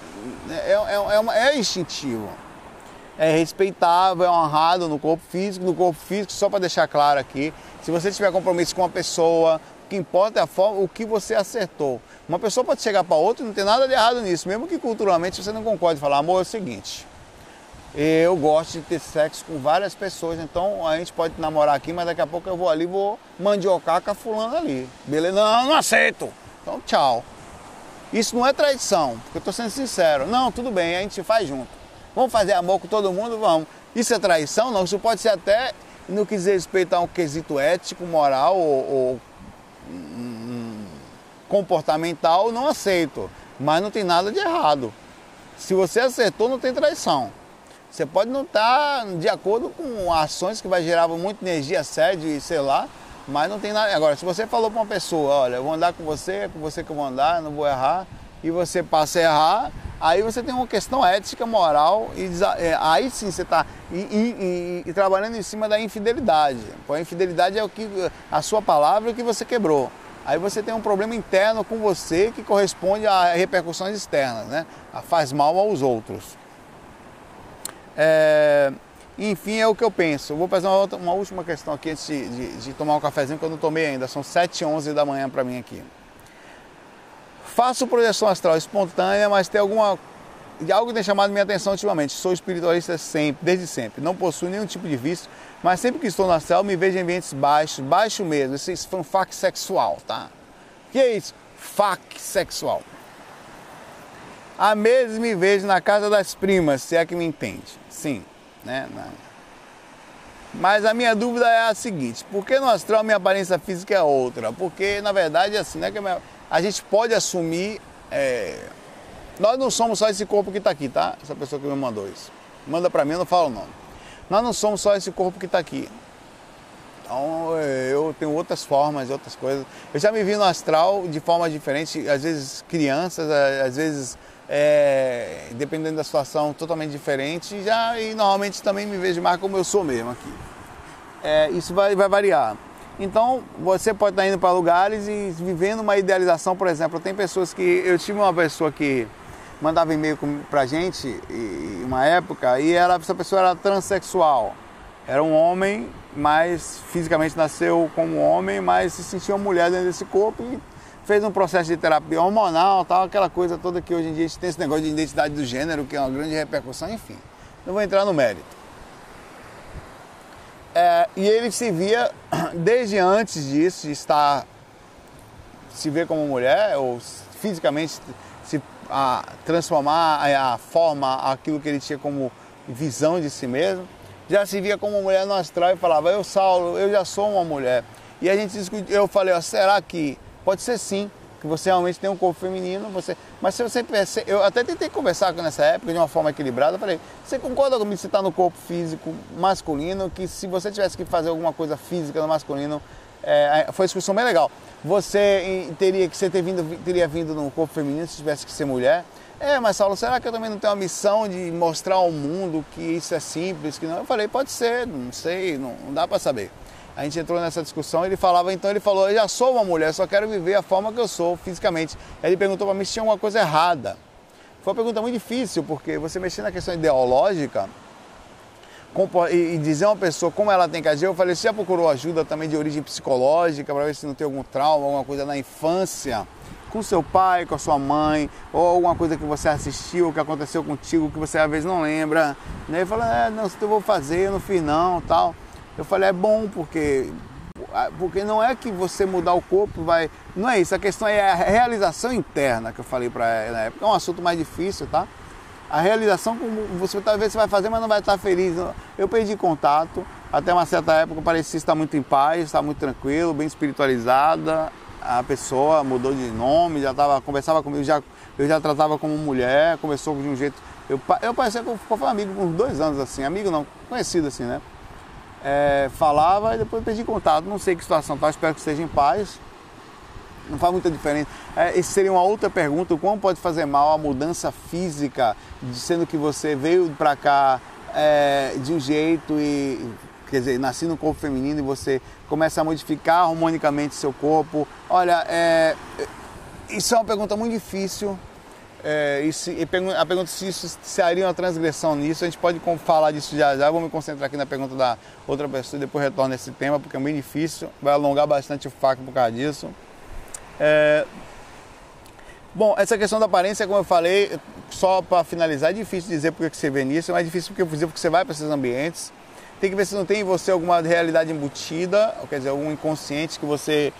é instintivo. É respeitável, é honrado no corpo físico, só para deixar claro aqui, se você tiver compromisso com uma pessoa, o que importa é a forma, o que você acertou. Uma pessoa pode chegar para outra e não tem nada de errado nisso, mesmo que culturalmente você não concorde, falar, amor, é o seguinte, eu gosto de ter sexo com várias pessoas, então a gente pode namorar aqui, mas daqui a pouco eu vou ali, vou mandiocar com a fulana ali. Beleza? Não aceito. Então, tchau. Isso não é traição, porque eu estou sendo sincero. Não, tudo bem, a gente faz junto. Vamos fazer amor com todo mundo? Vamos. Isso é traição? Não, isso pode ser até no que diz respeito a um quesito ético, moral ou comportamental, não aceito. Mas não tem nada de errado. Se você acertou, não tem traição. Você pode não estar de acordo com ações que vai gerar muita energia, assédio e sei lá, mas não tem nada. Agora, se você falou para uma pessoa, olha, eu vou andar com você é com você que eu vou andar, eu não vou errar, e você passa a errar, aí você tem uma questão ética, moral, e aí sim você está trabalhando em cima da infidelidade. A infidelidade é a sua palavra que você quebrou. aí você tem um problema interno com você que corresponde a repercussões externas, né? Faz mal aos outros. Enfim, é o que eu penso. Eu vou fazer uma última questão aqui antes de tomar um cafezinho, que eu não tomei ainda. São 7h11 da manhã para mim aqui. Faço projeção astral espontânea, mas tem algo que tem chamado minha atenção ultimamente. Sou espiritualista desde sempre. Não possuo nenhum tipo de vício, mas sempre que estou no astral me vejo em ambientes baixo mesmo. Esse foi um fac sexual, tá? O que é isso? Fac sexual. Há meses me vejo na casa das primas, se é que me entende. Sim, né? Mas a minha dúvida é a seguinte: por que no astral minha aparência física é outra? Porque na verdade é assim, né? A gente pode assumir. Nós não somos só esse corpo que está aqui, tá? Essa pessoa que me mandou isso. Manda para mim, eu não falo o nome. Nós não somos só esse corpo que está aqui. Então eu tenho outras formas, outras coisas. Eu já me vi no astral de forma diferente, às vezes crianças, às vezes dependendo da situação totalmente diferente. E normalmente também me vejo mais como eu sou mesmo aqui. Isso vai variar. Então, você pode estar indo para lugares e vivendo uma idealização, por exemplo. Tem pessoas que... Eu tive uma pessoa que mandava e-mail pra gente, em uma época, e essa pessoa era transexual. Era um homem, mas fisicamente nasceu como homem, mas se sentia uma mulher dentro desse corpo e fez um processo de terapia hormonal, tal, aquela coisa toda que hoje em dia a gente tem esse negócio de identidade do gênero, que é uma grande repercussão, enfim. Não vou entrar no mérito. E ele se via, desde antes disso, de se ver como mulher, ou fisicamente transformar a forma, aquilo que ele tinha como visão de si mesmo, já se via como mulher no astral e falava: Saulo, eu já sou uma mulher. E a gente discutiu, eu falei: será que pode ser sim, que você realmente tem um corpo feminino, mas se você percebe, eu até tentei conversar nessa época de uma forma equilibrada. Eu falei: você concorda comigo, se está no corpo físico masculino, que se você tivesse que fazer alguma coisa física no masculino, foi uma discussão bem legal, você teria vindo no corpo feminino se tivesse que ser mulher? Mas Saulo, será que eu também não tenho a missão de mostrar ao mundo que isso é simples, que não? Eu falei: pode ser, não sei, não dá para saber. A gente entrou nessa discussão, ele falou: eu já sou uma mulher, só quero viver a forma que eu sou fisicamente. Aí ele perguntou para mim se tinha alguma coisa errada. Foi uma pergunta muito difícil, porque você mexer na questão ideológica e dizer a uma pessoa como ela tem que agir. Eu falei: você já procurou ajuda também de origem psicológica, para ver se não tem algum trauma, alguma coisa na infância, com seu pai, com a sua mãe, ou alguma coisa que você assistiu, que aconteceu contigo, que você às vezes não lembra? Ele falou: não, isso eu vou fazer, eu não fiz não, tal. Eu falei: é bom, porque não é que você mudar o corpo vai... Não é isso, a questão é a realização interna, que eu falei para ela na época. É um assunto mais difícil, tá? A realização, você talvez você vai fazer, mas não vai estar feliz. Eu perdi contato, até uma certa época parecia estar muito em paz, estar muito tranquilo, bem espiritualizada. A pessoa mudou de nome, conversava comigo, eu já tratava como mulher, começou de um jeito... Eu parecia que eu fui amigo por uns 2 anos, assim, amigo não, conhecido assim, né? Falava e depois perdi contato, não sei que situação tá, espero que esteja em paz. Não faz muita diferença. Essa seria uma outra pergunta: como pode fazer mal a mudança física, sendo que você veio para cá de um jeito quer dizer, nasci no corpo feminino e você começa a modificar harmonicamente seu corpo? Olha, isso é uma pergunta muito difícil. A pergunta se isso seria uma transgressão nisso, a gente pode falar disso já. Vou me concentrar aqui na pergunta da outra pessoa e depois retorno a esse tema, porque é bem difícil, vai alongar bastante o faco por causa disso. Bom, essa questão da aparência, como eu falei, só para finalizar, é difícil dizer porque que você vê nisso, é mais difícil porque você vai para esses ambientes. Tem que ver se não tem em você alguma realidade embutida, quer dizer, algum inconsciente que você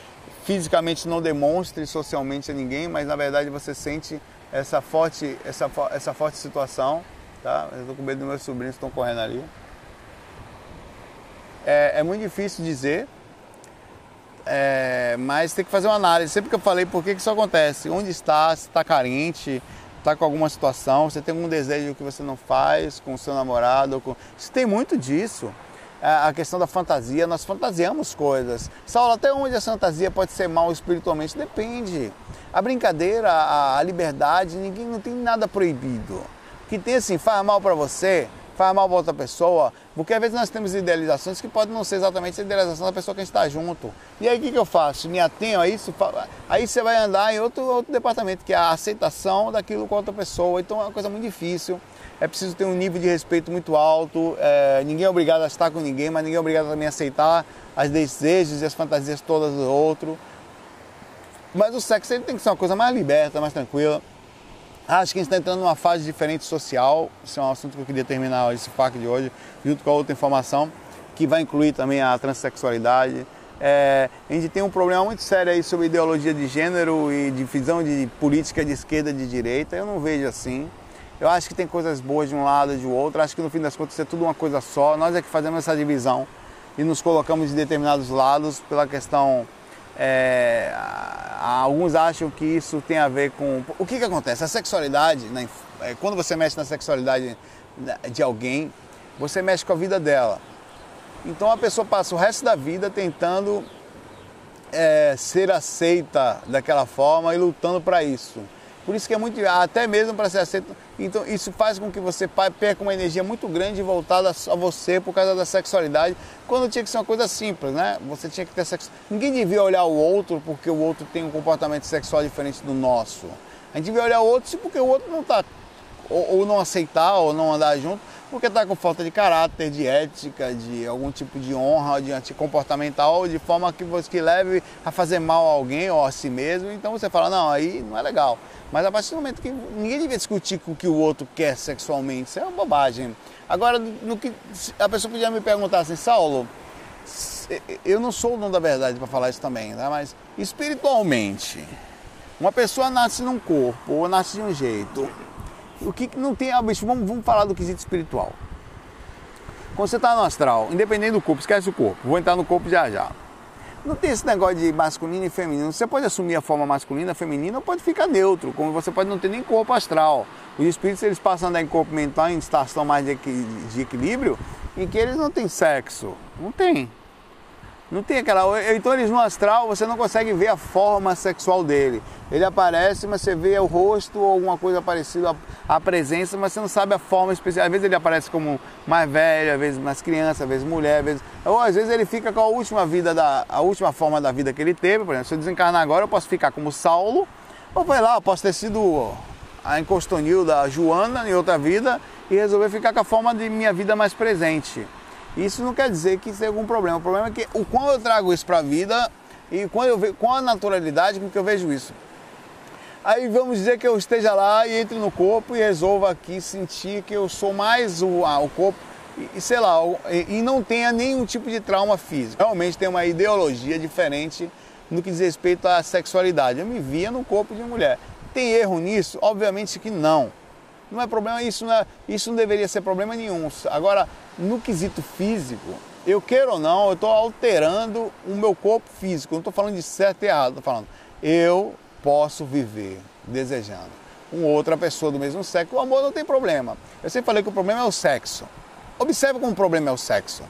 fisicamente não demonstre socialmente a ninguém, mas na verdade você sente essa forte situação, tá? Eu estou com medo dos meus sobrinhos que estão correndo ali. É muito difícil dizer, mas tem que fazer uma análise. Sempre que eu falei por que isso acontece, onde está, se está carente, está com alguma situação, você tem algum desejo que você não faz com o seu namorado, isso tem muito disso. A questão da fantasia, nós fantasiamos coisas. Saulo, até onde a fantasia pode ser mal espiritualmente? Depende. A brincadeira, a liberdade, não tem nada proibido. O que tem assim, faz mal para você, faz mal para outra pessoa, porque às vezes nós temos idealizações que podem não ser exatamente a idealização da pessoa que a gente está junto. E aí o que eu faço? Me atenho a isso, aí você vai andar em outro departamento, que é a aceitação daquilo com outra pessoa. Então é uma coisa muito difícil, é preciso ter um nível de respeito muito alto, ninguém é obrigado a estar com ninguém, mas ninguém é obrigado também a aceitar os desejos e as fantasias todas do outro. Mas o sexo ele tem que ser uma coisa mais liberta, mais tranquila. Acho que a gente está entrando numa fase diferente social. Isso é um assunto que eu queria terminar esse FAQ de hoje, junto com a outra informação, que vai incluir também a transexualidade. A gente tem um problema muito sério aí sobre ideologia de gênero e de visão de política de esquerda e de direita. Eu não vejo assim. Eu acho que tem coisas boas de um lado e de outro. Acho que no fim das contas é tudo uma coisa só. Nós é que fazemos essa divisão e nos colocamos em determinados lados pela questão... alguns acham que isso tem a ver com... O que acontece? A sexualidade, né? Quando você mexe na sexualidade de alguém, você mexe com a vida dela. Então a pessoa passa o resto da vida tentando ser aceita daquela forma e lutando para isso. Por isso que é muito... Até mesmo para ser aceito... Então isso faz com que você perca uma energia muito grande voltada a você por causa da sexualidade, quando tinha que ser uma coisa simples, né? Você tinha que ter sexo... Ninguém devia olhar o outro porque o outro tem um comportamento sexual diferente do nosso. A gente devia olhar o outro porque o outro não está... Ou não aceitar, ou não andar junto, porque está com falta de caráter, de ética, de algum tipo de honra, de anticomportamental, de forma que leve a fazer mal a alguém ou a si mesmo. Então você fala, não, aí não é legal. Mas a partir do momento que ninguém devia discutir com o que o outro quer sexualmente, isso é uma bobagem. Agora, no que a pessoa podia me perguntar assim, Saulo, eu não sou o dono da verdade para falar isso também, tá? Mas espiritualmente, uma pessoa nasce num corpo ou nasce de um jeito... O que não tem... Vamos falar do quesito espiritual. Quando você está no astral, independente do corpo, esquece o corpo, vou entrar no corpo já. Não tem esse negócio de masculino e feminino. Você pode assumir a forma masculina, feminina, ou pode ficar neutro, como você pode não ter nem corpo astral. Os espíritos, eles passam a andar em corpo mental, em estação mais de equilíbrio, em que eles não têm sexo. Não tem. Não tem aquela... Então eles no astral, você não consegue ver a forma sexual dele. Ele aparece, mas você vê o rosto ou alguma coisa parecida à presença, mas você não sabe a forma especial. Às vezes ele aparece como mais velho, às vezes mais criança, às vezes mulher, ou às vezes ele fica com a última forma da vida que ele teve. Por exemplo, se eu desencarnar agora, eu posso ficar como Saulo, ou vai lá, eu posso ter sido a encostonil da Joana em outra vida e resolver ficar com a forma de minha vida mais presente. Isso não quer dizer que isso tem algum problema. O problema é que o quão eu trago isso para a vida e com a naturalidade com que eu vejo isso. Aí vamos dizer que eu esteja lá e entre no corpo e resolva aqui sentir que eu sou mais o corpo e sei lá, e não tenha nenhum tipo de trauma físico. Realmente tem uma ideologia diferente no que diz respeito à sexualidade. Eu me via no corpo de mulher. Tem erro nisso? Obviamente que não. Não é problema, isso não deveria ser problema nenhum. Agora, no quesito físico, eu queira ou não, eu estou alterando o meu corpo físico. Eu não estou falando de certo e errado, estou falando, eu posso viver desejando uma outra pessoa do mesmo sexo. O amor não tem problema. Eu sempre falei que o problema é o sexo. Observe como o problema é o sexo.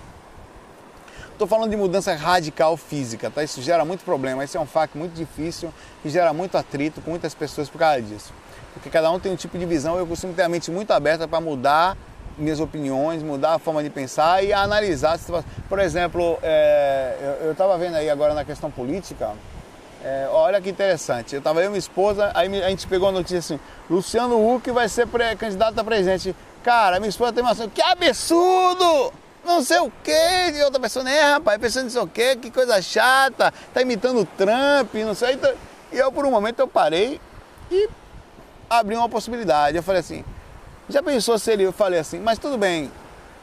Estou falando de mudança radical física, tá? Isso gera muito problema. Esse é um fato muito difícil e gera muito atrito com muitas pessoas por causa disso. Porque cada um tem um tipo de visão, eu costumo ter a mente muito aberta para mudar minhas opiniões, mudar a forma de pensar e analisar. Por exemplo, eu estava vendo aí agora na questão política, olha que interessante, eu estava eu e minha esposa, aí a gente pegou a notícia assim, Luciano Huck vai ser candidato a presidente. Cara, minha esposa tem uma noção, que absurdo! Não sei o que, e outra pessoa, né, rapaz, pensando não sei o que coisa chata, tá imitando o Trump, não sei. E eu, por um momento, eu parei e abri uma possibilidade. Eu falei assim, já pensou se ele... Eu falei assim, mas tudo bem,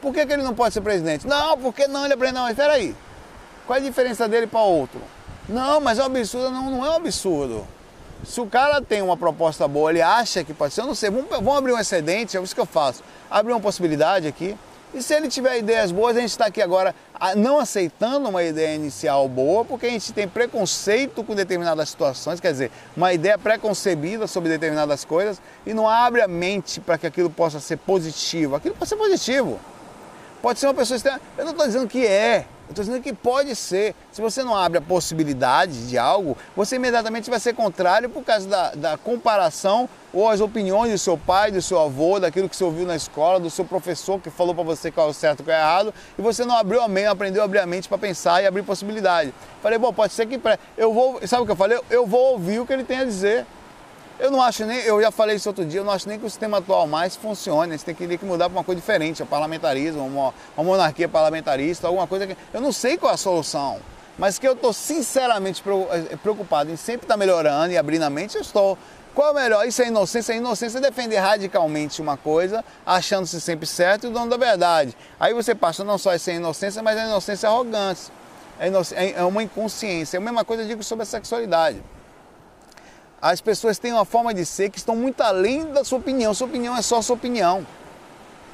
por que ele não pode ser presidente? Não, porque não, ele é presidente. Não, mas peraí, qual é a diferença dele para outro? Não, mas é um absurdo. Não, não é um absurdo. Se o cara tem uma proposta boa, ele acha que pode ser, eu não sei, vamos abrir um excedente, é isso que eu faço. Abrir uma possibilidade aqui. E se ele tiver ideias boas, a gente está aqui agora não aceitando uma ideia inicial boa, porque a gente tem preconceito com determinadas situações, quer dizer, uma ideia preconcebida sobre determinadas coisas e não abre a mente para que aquilo possa ser positivo. Aquilo pode ser positivo. Pode ser uma pessoa externa. Eu não estou dizendo que é. Eu estou dizendo que pode ser. Se você não abre a possibilidade de algo, você imediatamente vai ser contrário por causa da comparação ou as opiniões do seu pai, do seu avô, daquilo que você ouviu na escola, do seu professor que falou para você qual é o certo e qual é o errado, e você não abriu a mente, aprendeu a abrir a mente para pensar e abrir possibilidade. Falei, bom, pode ser que... sabe o que eu falei? Eu vou ouvir o que ele tem a dizer. Eu não acho nem, eu já falei isso outro dia, eu não acho nem que o sistema atual mais funcione. A gente tem que mudar para uma coisa diferente, o parlamentarismo, uma monarquia parlamentarista, alguma coisa que... Eu não sei qual é a solução, mas que eu estou sinceramente preocupado em sempre estar melhorando e abrindo a mente, eu estou. Qual é o melhor? Isso é inocência. A inocência é defender radicalmente uma coisa, achando-se sempre certo e o dono da verdade. Aí você passa não só a ser inocência, mas a inocência é arrogância, é uma inconsciência. É a mesma coisa eu digo sobre a sexualidade. As pessoas têm uma forma de ser que estão muito além da sua opinião. Sua opinião é só sua opinião.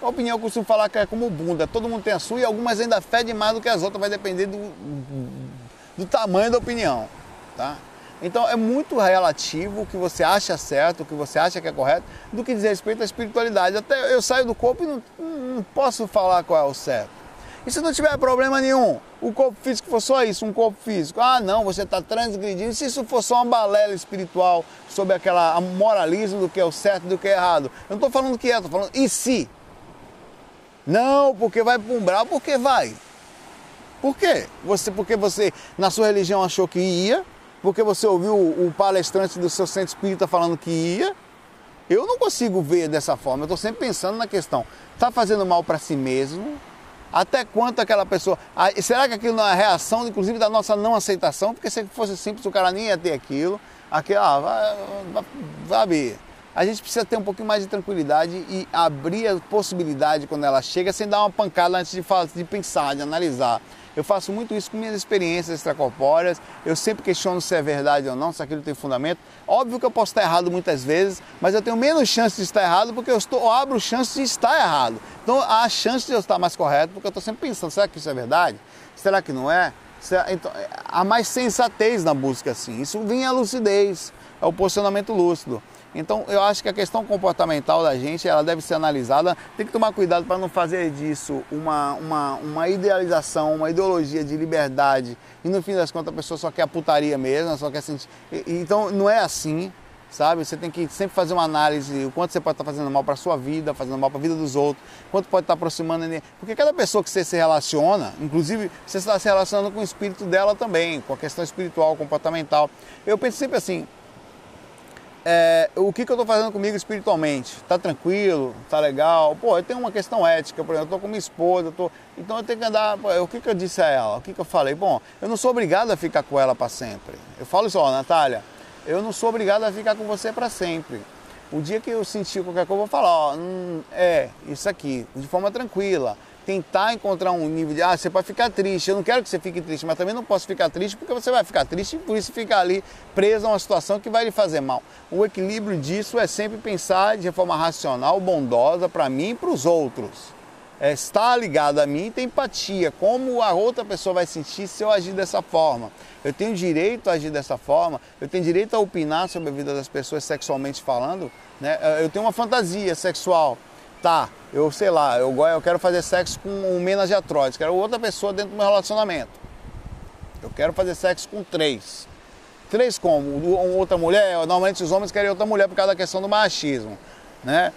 A opinião eu costumo falar que é como bunda. Todo mundo tem a sua e algumas ainda fedem mais do que as outras. Vai depender do tamanho da opinião. Tá? Então é muito relativo o que você acha certo, o que você acha que é correto, do que diz respeito à espiritualidade. Até eu saio do corpo e não posso falar qual é o certo. E se não tiver problema nenhum, o corpo físico for só isso, um corpo físico, não, você está transgredindo. Se isso for só uma balela espiritual sobre aquela moralismo do que é o certo e do que é errado, eu não estou falando que estou falando e se? Não, porque vai para um umbral, porque vai. Por quê? Porque você, na sua religião, achou que ia, porque você ouviu o palestrante do seu centro espírita falando que ia. Eu não consigo ver dessa forma, eu estou sempre pensando na questão, está fazendo mal para si mesmo? Até quanto aquela pessoa... será que aquilo não é a reação, inclusive, da nossa não aceitação? Porque se fosse simples, o cara nem ia ter aquilo. Sabe? A gente precisa ter um pouquinho mais de tranquilidade e abrir a possibilidade quando ela chega, sem dar uma pancada antes de pensar, de analisar. Eu faço muito isso com minhas experiências extracorpóreas. Eu sempre questiono se é verdade ou não, se aquilo tem fundamento. Óbvio que eu posso estar errado muitas vezes, mas eu tenho menos chance de estar errado porque eu abro chance de estar errado. Então há chance de eu estar mais correto, porque eu estou sempre pensando, será que isso é verdade? Será que não é? Então, há mais sensatez na busca assim. Isso vem a lucidez, é o posicionamento lúcido. Então eu acho que a questão comportamental da gente, ela deve ser analisada, tem que tomar cuidado para não fazer disso uma idealização, uma ideologia de liberdade e no fim das contas a pessoa só quer a putaria mesmo, só quer sentir... Então não é assim, sabe? Você tem que sempre fazer uma análise, o quanto você pode estar fazendo mal para a sua vida, fazendo mal para a vida dos outros, quanto pode estar aproximando... Porque cada pessoa que você se relaciona, inclusive você está se relacionando com o espírito dela também, com a questão espiritual, comportamental. Eu penso sempre assim... o que eu estou fazendo comigo espiritualmente? Tá tranquilo? Tá legal? Pô, eu tenho uma questão ética, por exemplo, eu estou com minha esposa, então eu tenho que andar... O que eu disse a ela? O que eu falei? Bom, eu não sou obrigado a ficar com ela para sempre. Eu falo isso, Natália, eu não sou obrigado a ficar com você para sempre. O dia que eu sentir qualquer coisa, eu vou falar, isso aqui, de forma tranquila. Tentar encontrar um nível de, você pode ficar triste, eu não quero que você fique triste, mas também não posso ficar triste porque você vai ficar triste e por isso ficar ali preso a uma situação que vai lhe fazer mal. O equilíbrio disso é sempre pensar de forma racional, bondosa para mim e para os outros. Estar ligado a mim e ter empatia, como a outra pessoa vai sentir se eu agir dessa forma. Eu tenho direito a agir dessa forma, eu tenho direito a opinar sobre a vida das pessoas sexualmente falando, né? Eu tenho uma fantasia sexual. Tá, eu sei lá, eu quero fazer sexo com um menageatroide, quero outra pessoa dentro do meu relacionamento. Eu quero fazer sexo com 3. 3 como? Outra mulher? Normalmente os homens querem outra mulher por causa da questão do machismo, né?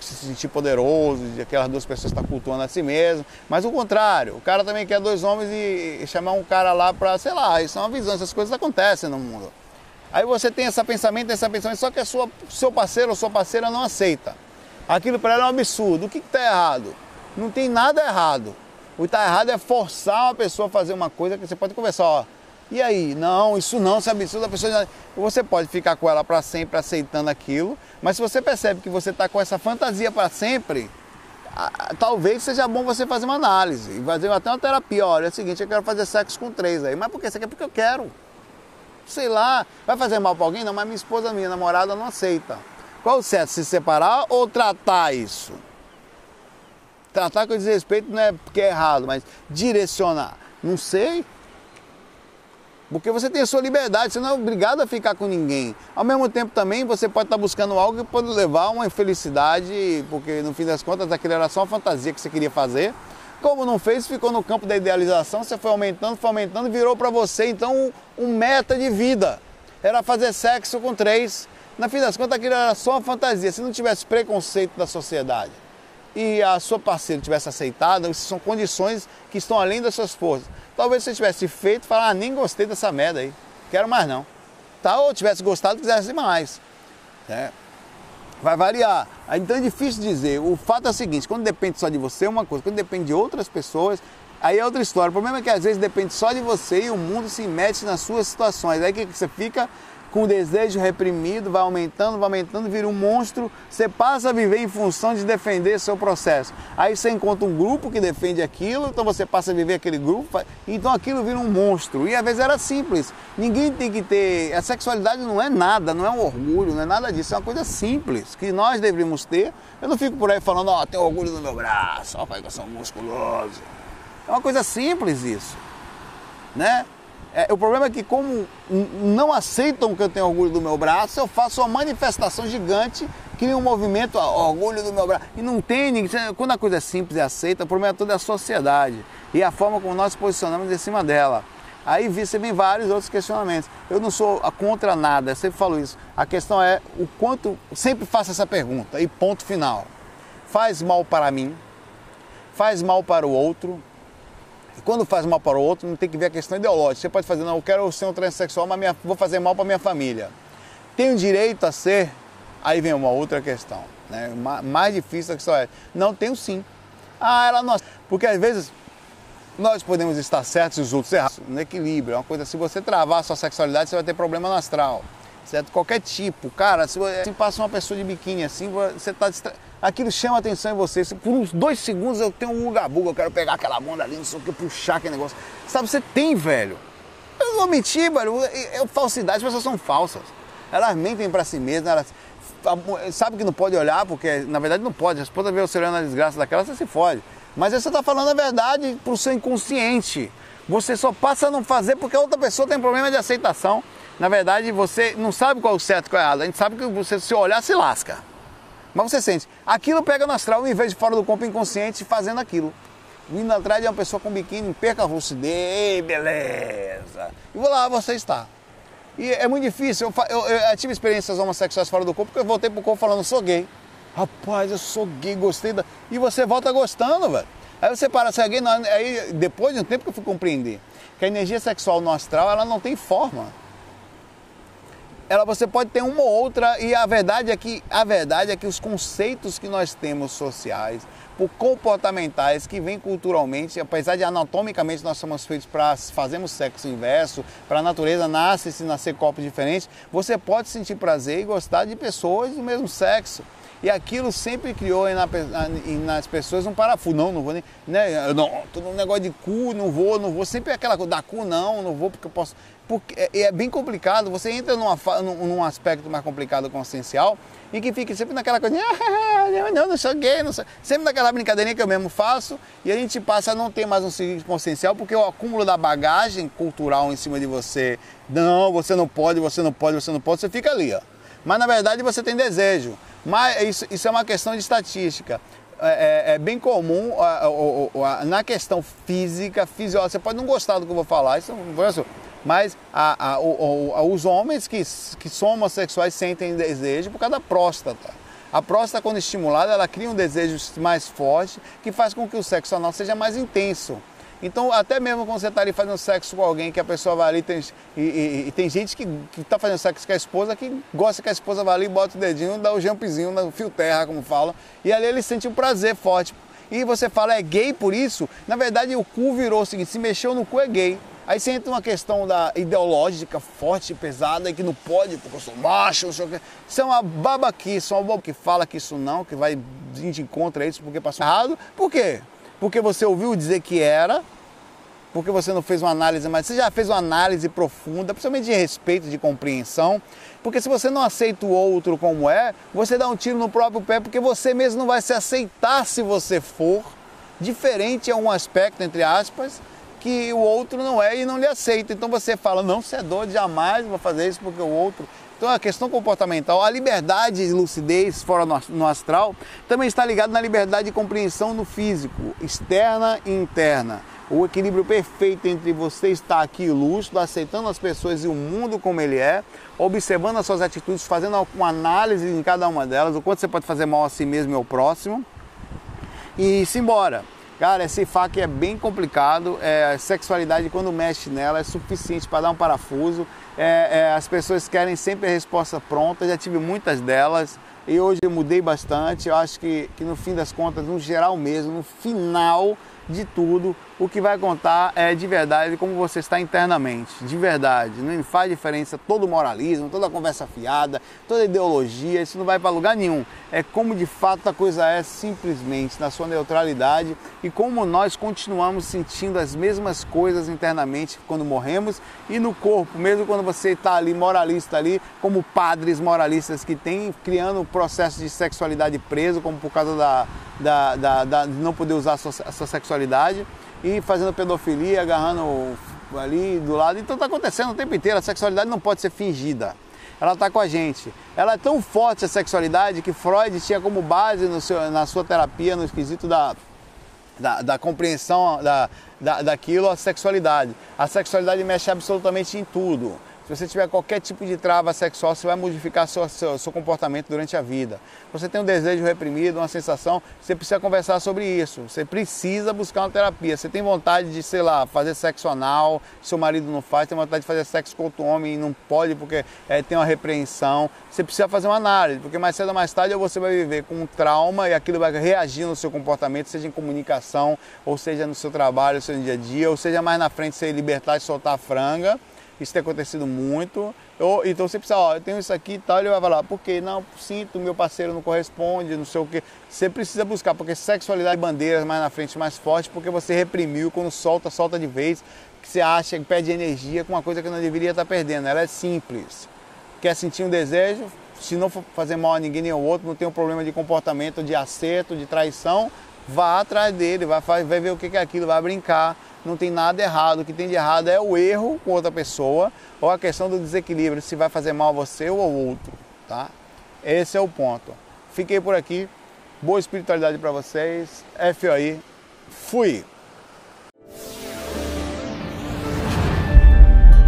Se sentir poderoso, de aquelas 2 pessoas estar cultuando a si mesmo. Mas o contrário, o cara também quer 2 homens e chamar um cara lá pra, sei lá, isso é uma visão, essas coisas acontecem no mundo. Aí você tem esse pensamento, só que seu parceiro ou sua parceira não aceita. Aquilo para ela é um absurdo. O que está errado? Não tem nada errado. O que está errado é forçar uma pessoa a fazer uma coisa que você pode conversar. E aí? Não, isso não, isso é absurdo. A pessoa você pode ficar com ela para sempre aceitando aquilo, mas se você percebe que você está com essa fantasia para sempre, talvez seja bom você fazer uma análise e fazer até uma terapia. Olha, é o seguinte, eu quero fazer sexo com 3 aí. Mas por que? Você quer? Porque eu quero. Sei lá, vai fazer mal para alguém? Não, mas minha esposa, minha namorada não aceita. Qual o certo? Se separar ou tratar isso? Tratar com desrespeito não é porque é errado, mas direcionar. Não sei. Porque você tem a sua liberdade, você não é obrigado a ficar com ninguém. Ao mesmo tempo também você pode estar buscando algo que pode levar a uma infelicidade, porque no fim das contas aquilo era só uma fantasia que você queria fazer. Como não fez, ficou no campo da idealização, você foi aumentando, virou para você então um meta de vida. Era fazer sexo com 3. Na fim das contas, aquilo era só uma fantasia. Se não tivesse preconceito da sociedade e a sua parceira tivesse aceitado, isso são condições que estão além das suas forças. Talvez você tivesse feito e falar, nem gostei dessa merda aí, quero mais não. Tá? Ou tivesse gostado e quisesse mais. Vai variar. Então é difícil dizer. O fato é o seguinte, quando depende só de você é uma coisa, quando depende de outras pessoas, aí é outra história. O problema é que às vezes depende só de você e o mundo se mete nas suas situações. Aí que você fica com o desejo reprimido, vai aumentando, vira um monstro, você passa a viver em função de defender seu processo. Aí você encontra um grupo que defende aquilo, então você passa a viver aquele grupo, então aquilo vira um monstro. E às vezes era simples, ninguém tem que ter, a sexualidade não é nada, não é um orgulho, não é nada disso, é uma coisa simples, que nós deveríamos ter. Eu não fico por aí falando, ó, tenho orgulho no meu braço, ó, pai, que eu sou musculoso. É uma coisa simples isso, né? O problema é que como não aceitam que eu tenho orgulho do meu braço, eu faço uma manifestação gigante, crio um movimento, orgulho do meu braço. E não tem ninguém, quando a coisa é simples e aceita, o problema é toda a sociedade e a forma como nós nos posicionamos em cima dela. Aí você vem vários outros questionamentos. Eu não sou contra nada, eu sempre falo isso. A questão é o quanto, sempre faço essa pergunta e ponto final. Faz mal para mim? Faz mal para o outro? E quando faz mal para o outro, não tem que ver a questão ideológica. Você pode fazer, não, eu quero ser um transexual, mas vou fazer mal para minha família. Tenho direito a ser? Aí vem uma outra questão, né? Mais difícil a questão é, não, tenho sim. Ela não... Porque às vezes nós podemos estar certos e os outros errados. No equilíbrio, é uma coisa, se você travar a sua sexualidade, você vai ter problema no astral. Certo? Qualquer tipo. Cara, se passa uma pessoa de biquíni assim, você tá aquilo chama a atenção em você. Por uns 2 segundos eu tenho um uga-buga, eu quero pegar aquela bunda ali, não sei o que, puxar aquele negócio. Sabe, você tem, velho. Eu não vou mentir, velho. Falsidade, as pessoas são falsas. Elas mentem pra si mesmas, elas sabe que não pode olhar, porque na verdade não pode. A esposa vê você olhando a desgraça daquela, você se fode. Mas aí você tá falando a verdade pro seu inconsciente. Você só passa a não fazer porque a outra pessoa tem problema de aceitação. Na verdade, você não sabe qual é o certo e qual é o errado. A gente sabe que você, se olhar, se lasca. Mas você sente. Aquilo pega no astral, em vez de fora do corpo inconsciente, fazendo aquilo. Vindo atrás de uma pessoa com biquíni, perca a lucidez, beleza. E vou lá, você está. E é muito difícil. Eu tive experiências homossexuais fora do corpo, porque eu voltei pro corpo falando, sou gay. Rapaz, eu sou gay, gostei da... E você volta gostando, velho. Aí você para, você é gay, não... Aí depois de um tempo que eu fui compreender que a energia sexual no astral, ela não tem forma. Você pode ter uma ou outra, e a verdade é que os conceitos que nós temos sociais, por comportamentais, que vêm culturalmente, apesar de anatomicamente nós somos feitos para fazermos sexo inverso, para a natureza se nascer corpos diferentes, você pode sentir prazer e gostar de pessoas do mesmo sexo. E aquilo sempre criou nas pessoas um parafuso. Não vou nem... Né? Não, todo um negócio de cu, não vou. Sempre aquela coisa da cu, não vou porque eu posso... Porque é bem complicado, você entra num aspecto mais complicado consciencial e que fica sempre naquela coisa, não sou gay, não sou... Sempre naquela brincadeirinha que eu mesmo faço e a gente passa a não ter mais um sentido consciencial porque o acúmulo da bagagem cultural em cima de você, não, você não pode, você fica ali, ó. Mas na verdade você tem desejo. Mas isso é uma questão de estatística. É bem comum na questão física, fisiológica. Você pode não gostar do que eu vou falar, isso não é mas os homens que são homossexuais sentem desejo por causa da próstata. A próstata, quando estimulada, ela cria um desejo mais forte que faz com que o sexo anal seja mais intenso. Então, até mesmo quando você está ali fazendo sexo com alguém, que a pessoa vai ali, tem gente que está fazendo sexo com a esposa, que gosta que a esposa vai ali, bota o dedinho, dá o jumpzinho, no fio terra, como fala, e ali ele sente um prazer forte. E você fala, é gay por isso? Na verdade, o cu virou o seguinte, se mexeu no cu é gay. Aí você entra uma questão ideológica forte, pesada, e que não pode, porque eu sou macho, não sei o quê. Isso é uma babaquice, uma boba que fala que isso não, que vai de encontro a isso porque passou errado. Por quê? Porque você ouviu dizer que era, porque você não fez uma análise, mas você já fez uma análise profunda, principalmente de respeito, de compreensão. Porque se você não aceita o outro como é, você dá um tiro no próprio pé, porque você mesmo não vai se aceitar se você for. Diferente é um aspecto, entre aspas, que o outro não é e não lhe aceita. Então você fala, não, você é doido, jamais vou fazer isso porque o outro Então a questão comportamental, a liberdade e lucidez fora no astral, também está ligado na liberdade de compreensão no físico, externa e interna. O equilíbrio perfeito entre você estar aqui lúcido, aceitando as pessoas e o mundo como ele é, observando as suas atitudes, fazendo uma análise em cada uma delas, o quanto você pode fazer mal a si mesmo e ao próximo, e ir-se embora. Cara, esse FAQ é bem complicado, a sexualidade quando mexe nela é suficiente para dar um parafuso, as pessoas querem sempre a resposta pronta, já tive muitas delas e hoje eu mudei bastante. Eu acho que no fim das contas, no geral mesmo, no final de tudo, o que vai contar é de verdade como você está internamente, de verdade. Não faz diferença todo o moralismo, toda a conversa fiada, toda a ideologia, isso não vai para lugar nenhum. É como de fato a coisa é, simplesmente, na sua neutralidade, e como nós continuamos sentindo as mesmas coisas internamente quando morremos e no corpo, mesmo quando você está ali moralista ali, como padres moralistas que tem, criando um processo de sexualidade preso, como por causa de não poder usar a sua sexualidade, e fazendo pedofilia, agarrando ali do lado. Então está acontecendo o tempo inteiro. A sexualidade não pode ser fingida, ela está com a gente. Ela é tão forte, a sexualidade, que Freud tinha como base na sua terapia, no esquisito da compreensão daquilo, a sexualidade. A sexualidade mexe absolutamente em tudo. Se você tiver qualquer tipo de trava sexual, você vai modificar seu comportamento durante a vida. Você tem um desejo reprimido, uma sensação, você precisa conversar sobre isso. Você precisa buscar uma terapia. Você tem vontade de, sei lá, fazer sexo anal, seu marido não faz, tem vontade de fazer sexo com outro homem e não pode porque tem uma repreensão. Você precisa fazer uma análise, porque mais cedo ou mais tarde você vai viver com um trauma e aquilo vai reagir no seu comportamento, seja em comunicação, ou seja no seu trabalho, no seu dia a dia, ou seja mais na frente você libertar e soltar a franga. Isso tem acontecido muito. Então você precisa, eu tenho isso aqui e tal, ele vai falar, por quê? Não, sinto, meu parceiro não corresponde, não sei o quê. Você precisa buscar, porque sexualidade e bandeiras mais na frente, mais forte, porque você reprimiu, quando solta de vez, que você acha que perde energia com uma coisa que não deveria estar perdendo. Ela é simples. Quer sentir um desejo, se não for fazer mal a ninguém nem ao outro, não tem um problema de comportamento, de acerto, de traição, vá atrás dele, vai ver o que é aquilo, vai brincar. Não tem nada errado, o que tem de errado é o erro com outra pessoa ou a questão do desequilíbrio, se vai fazer mal a você ou ao outro, tá? Esse é o ponto. Fiquei por aqui, boa espiritualidade para vocês, FOI, fui!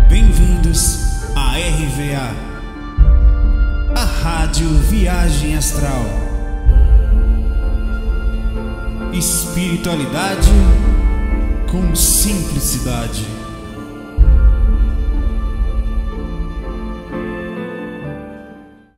Bem-vindos à RVA, a Rádio Viagem Astral. Espiritualidade com simplicidade.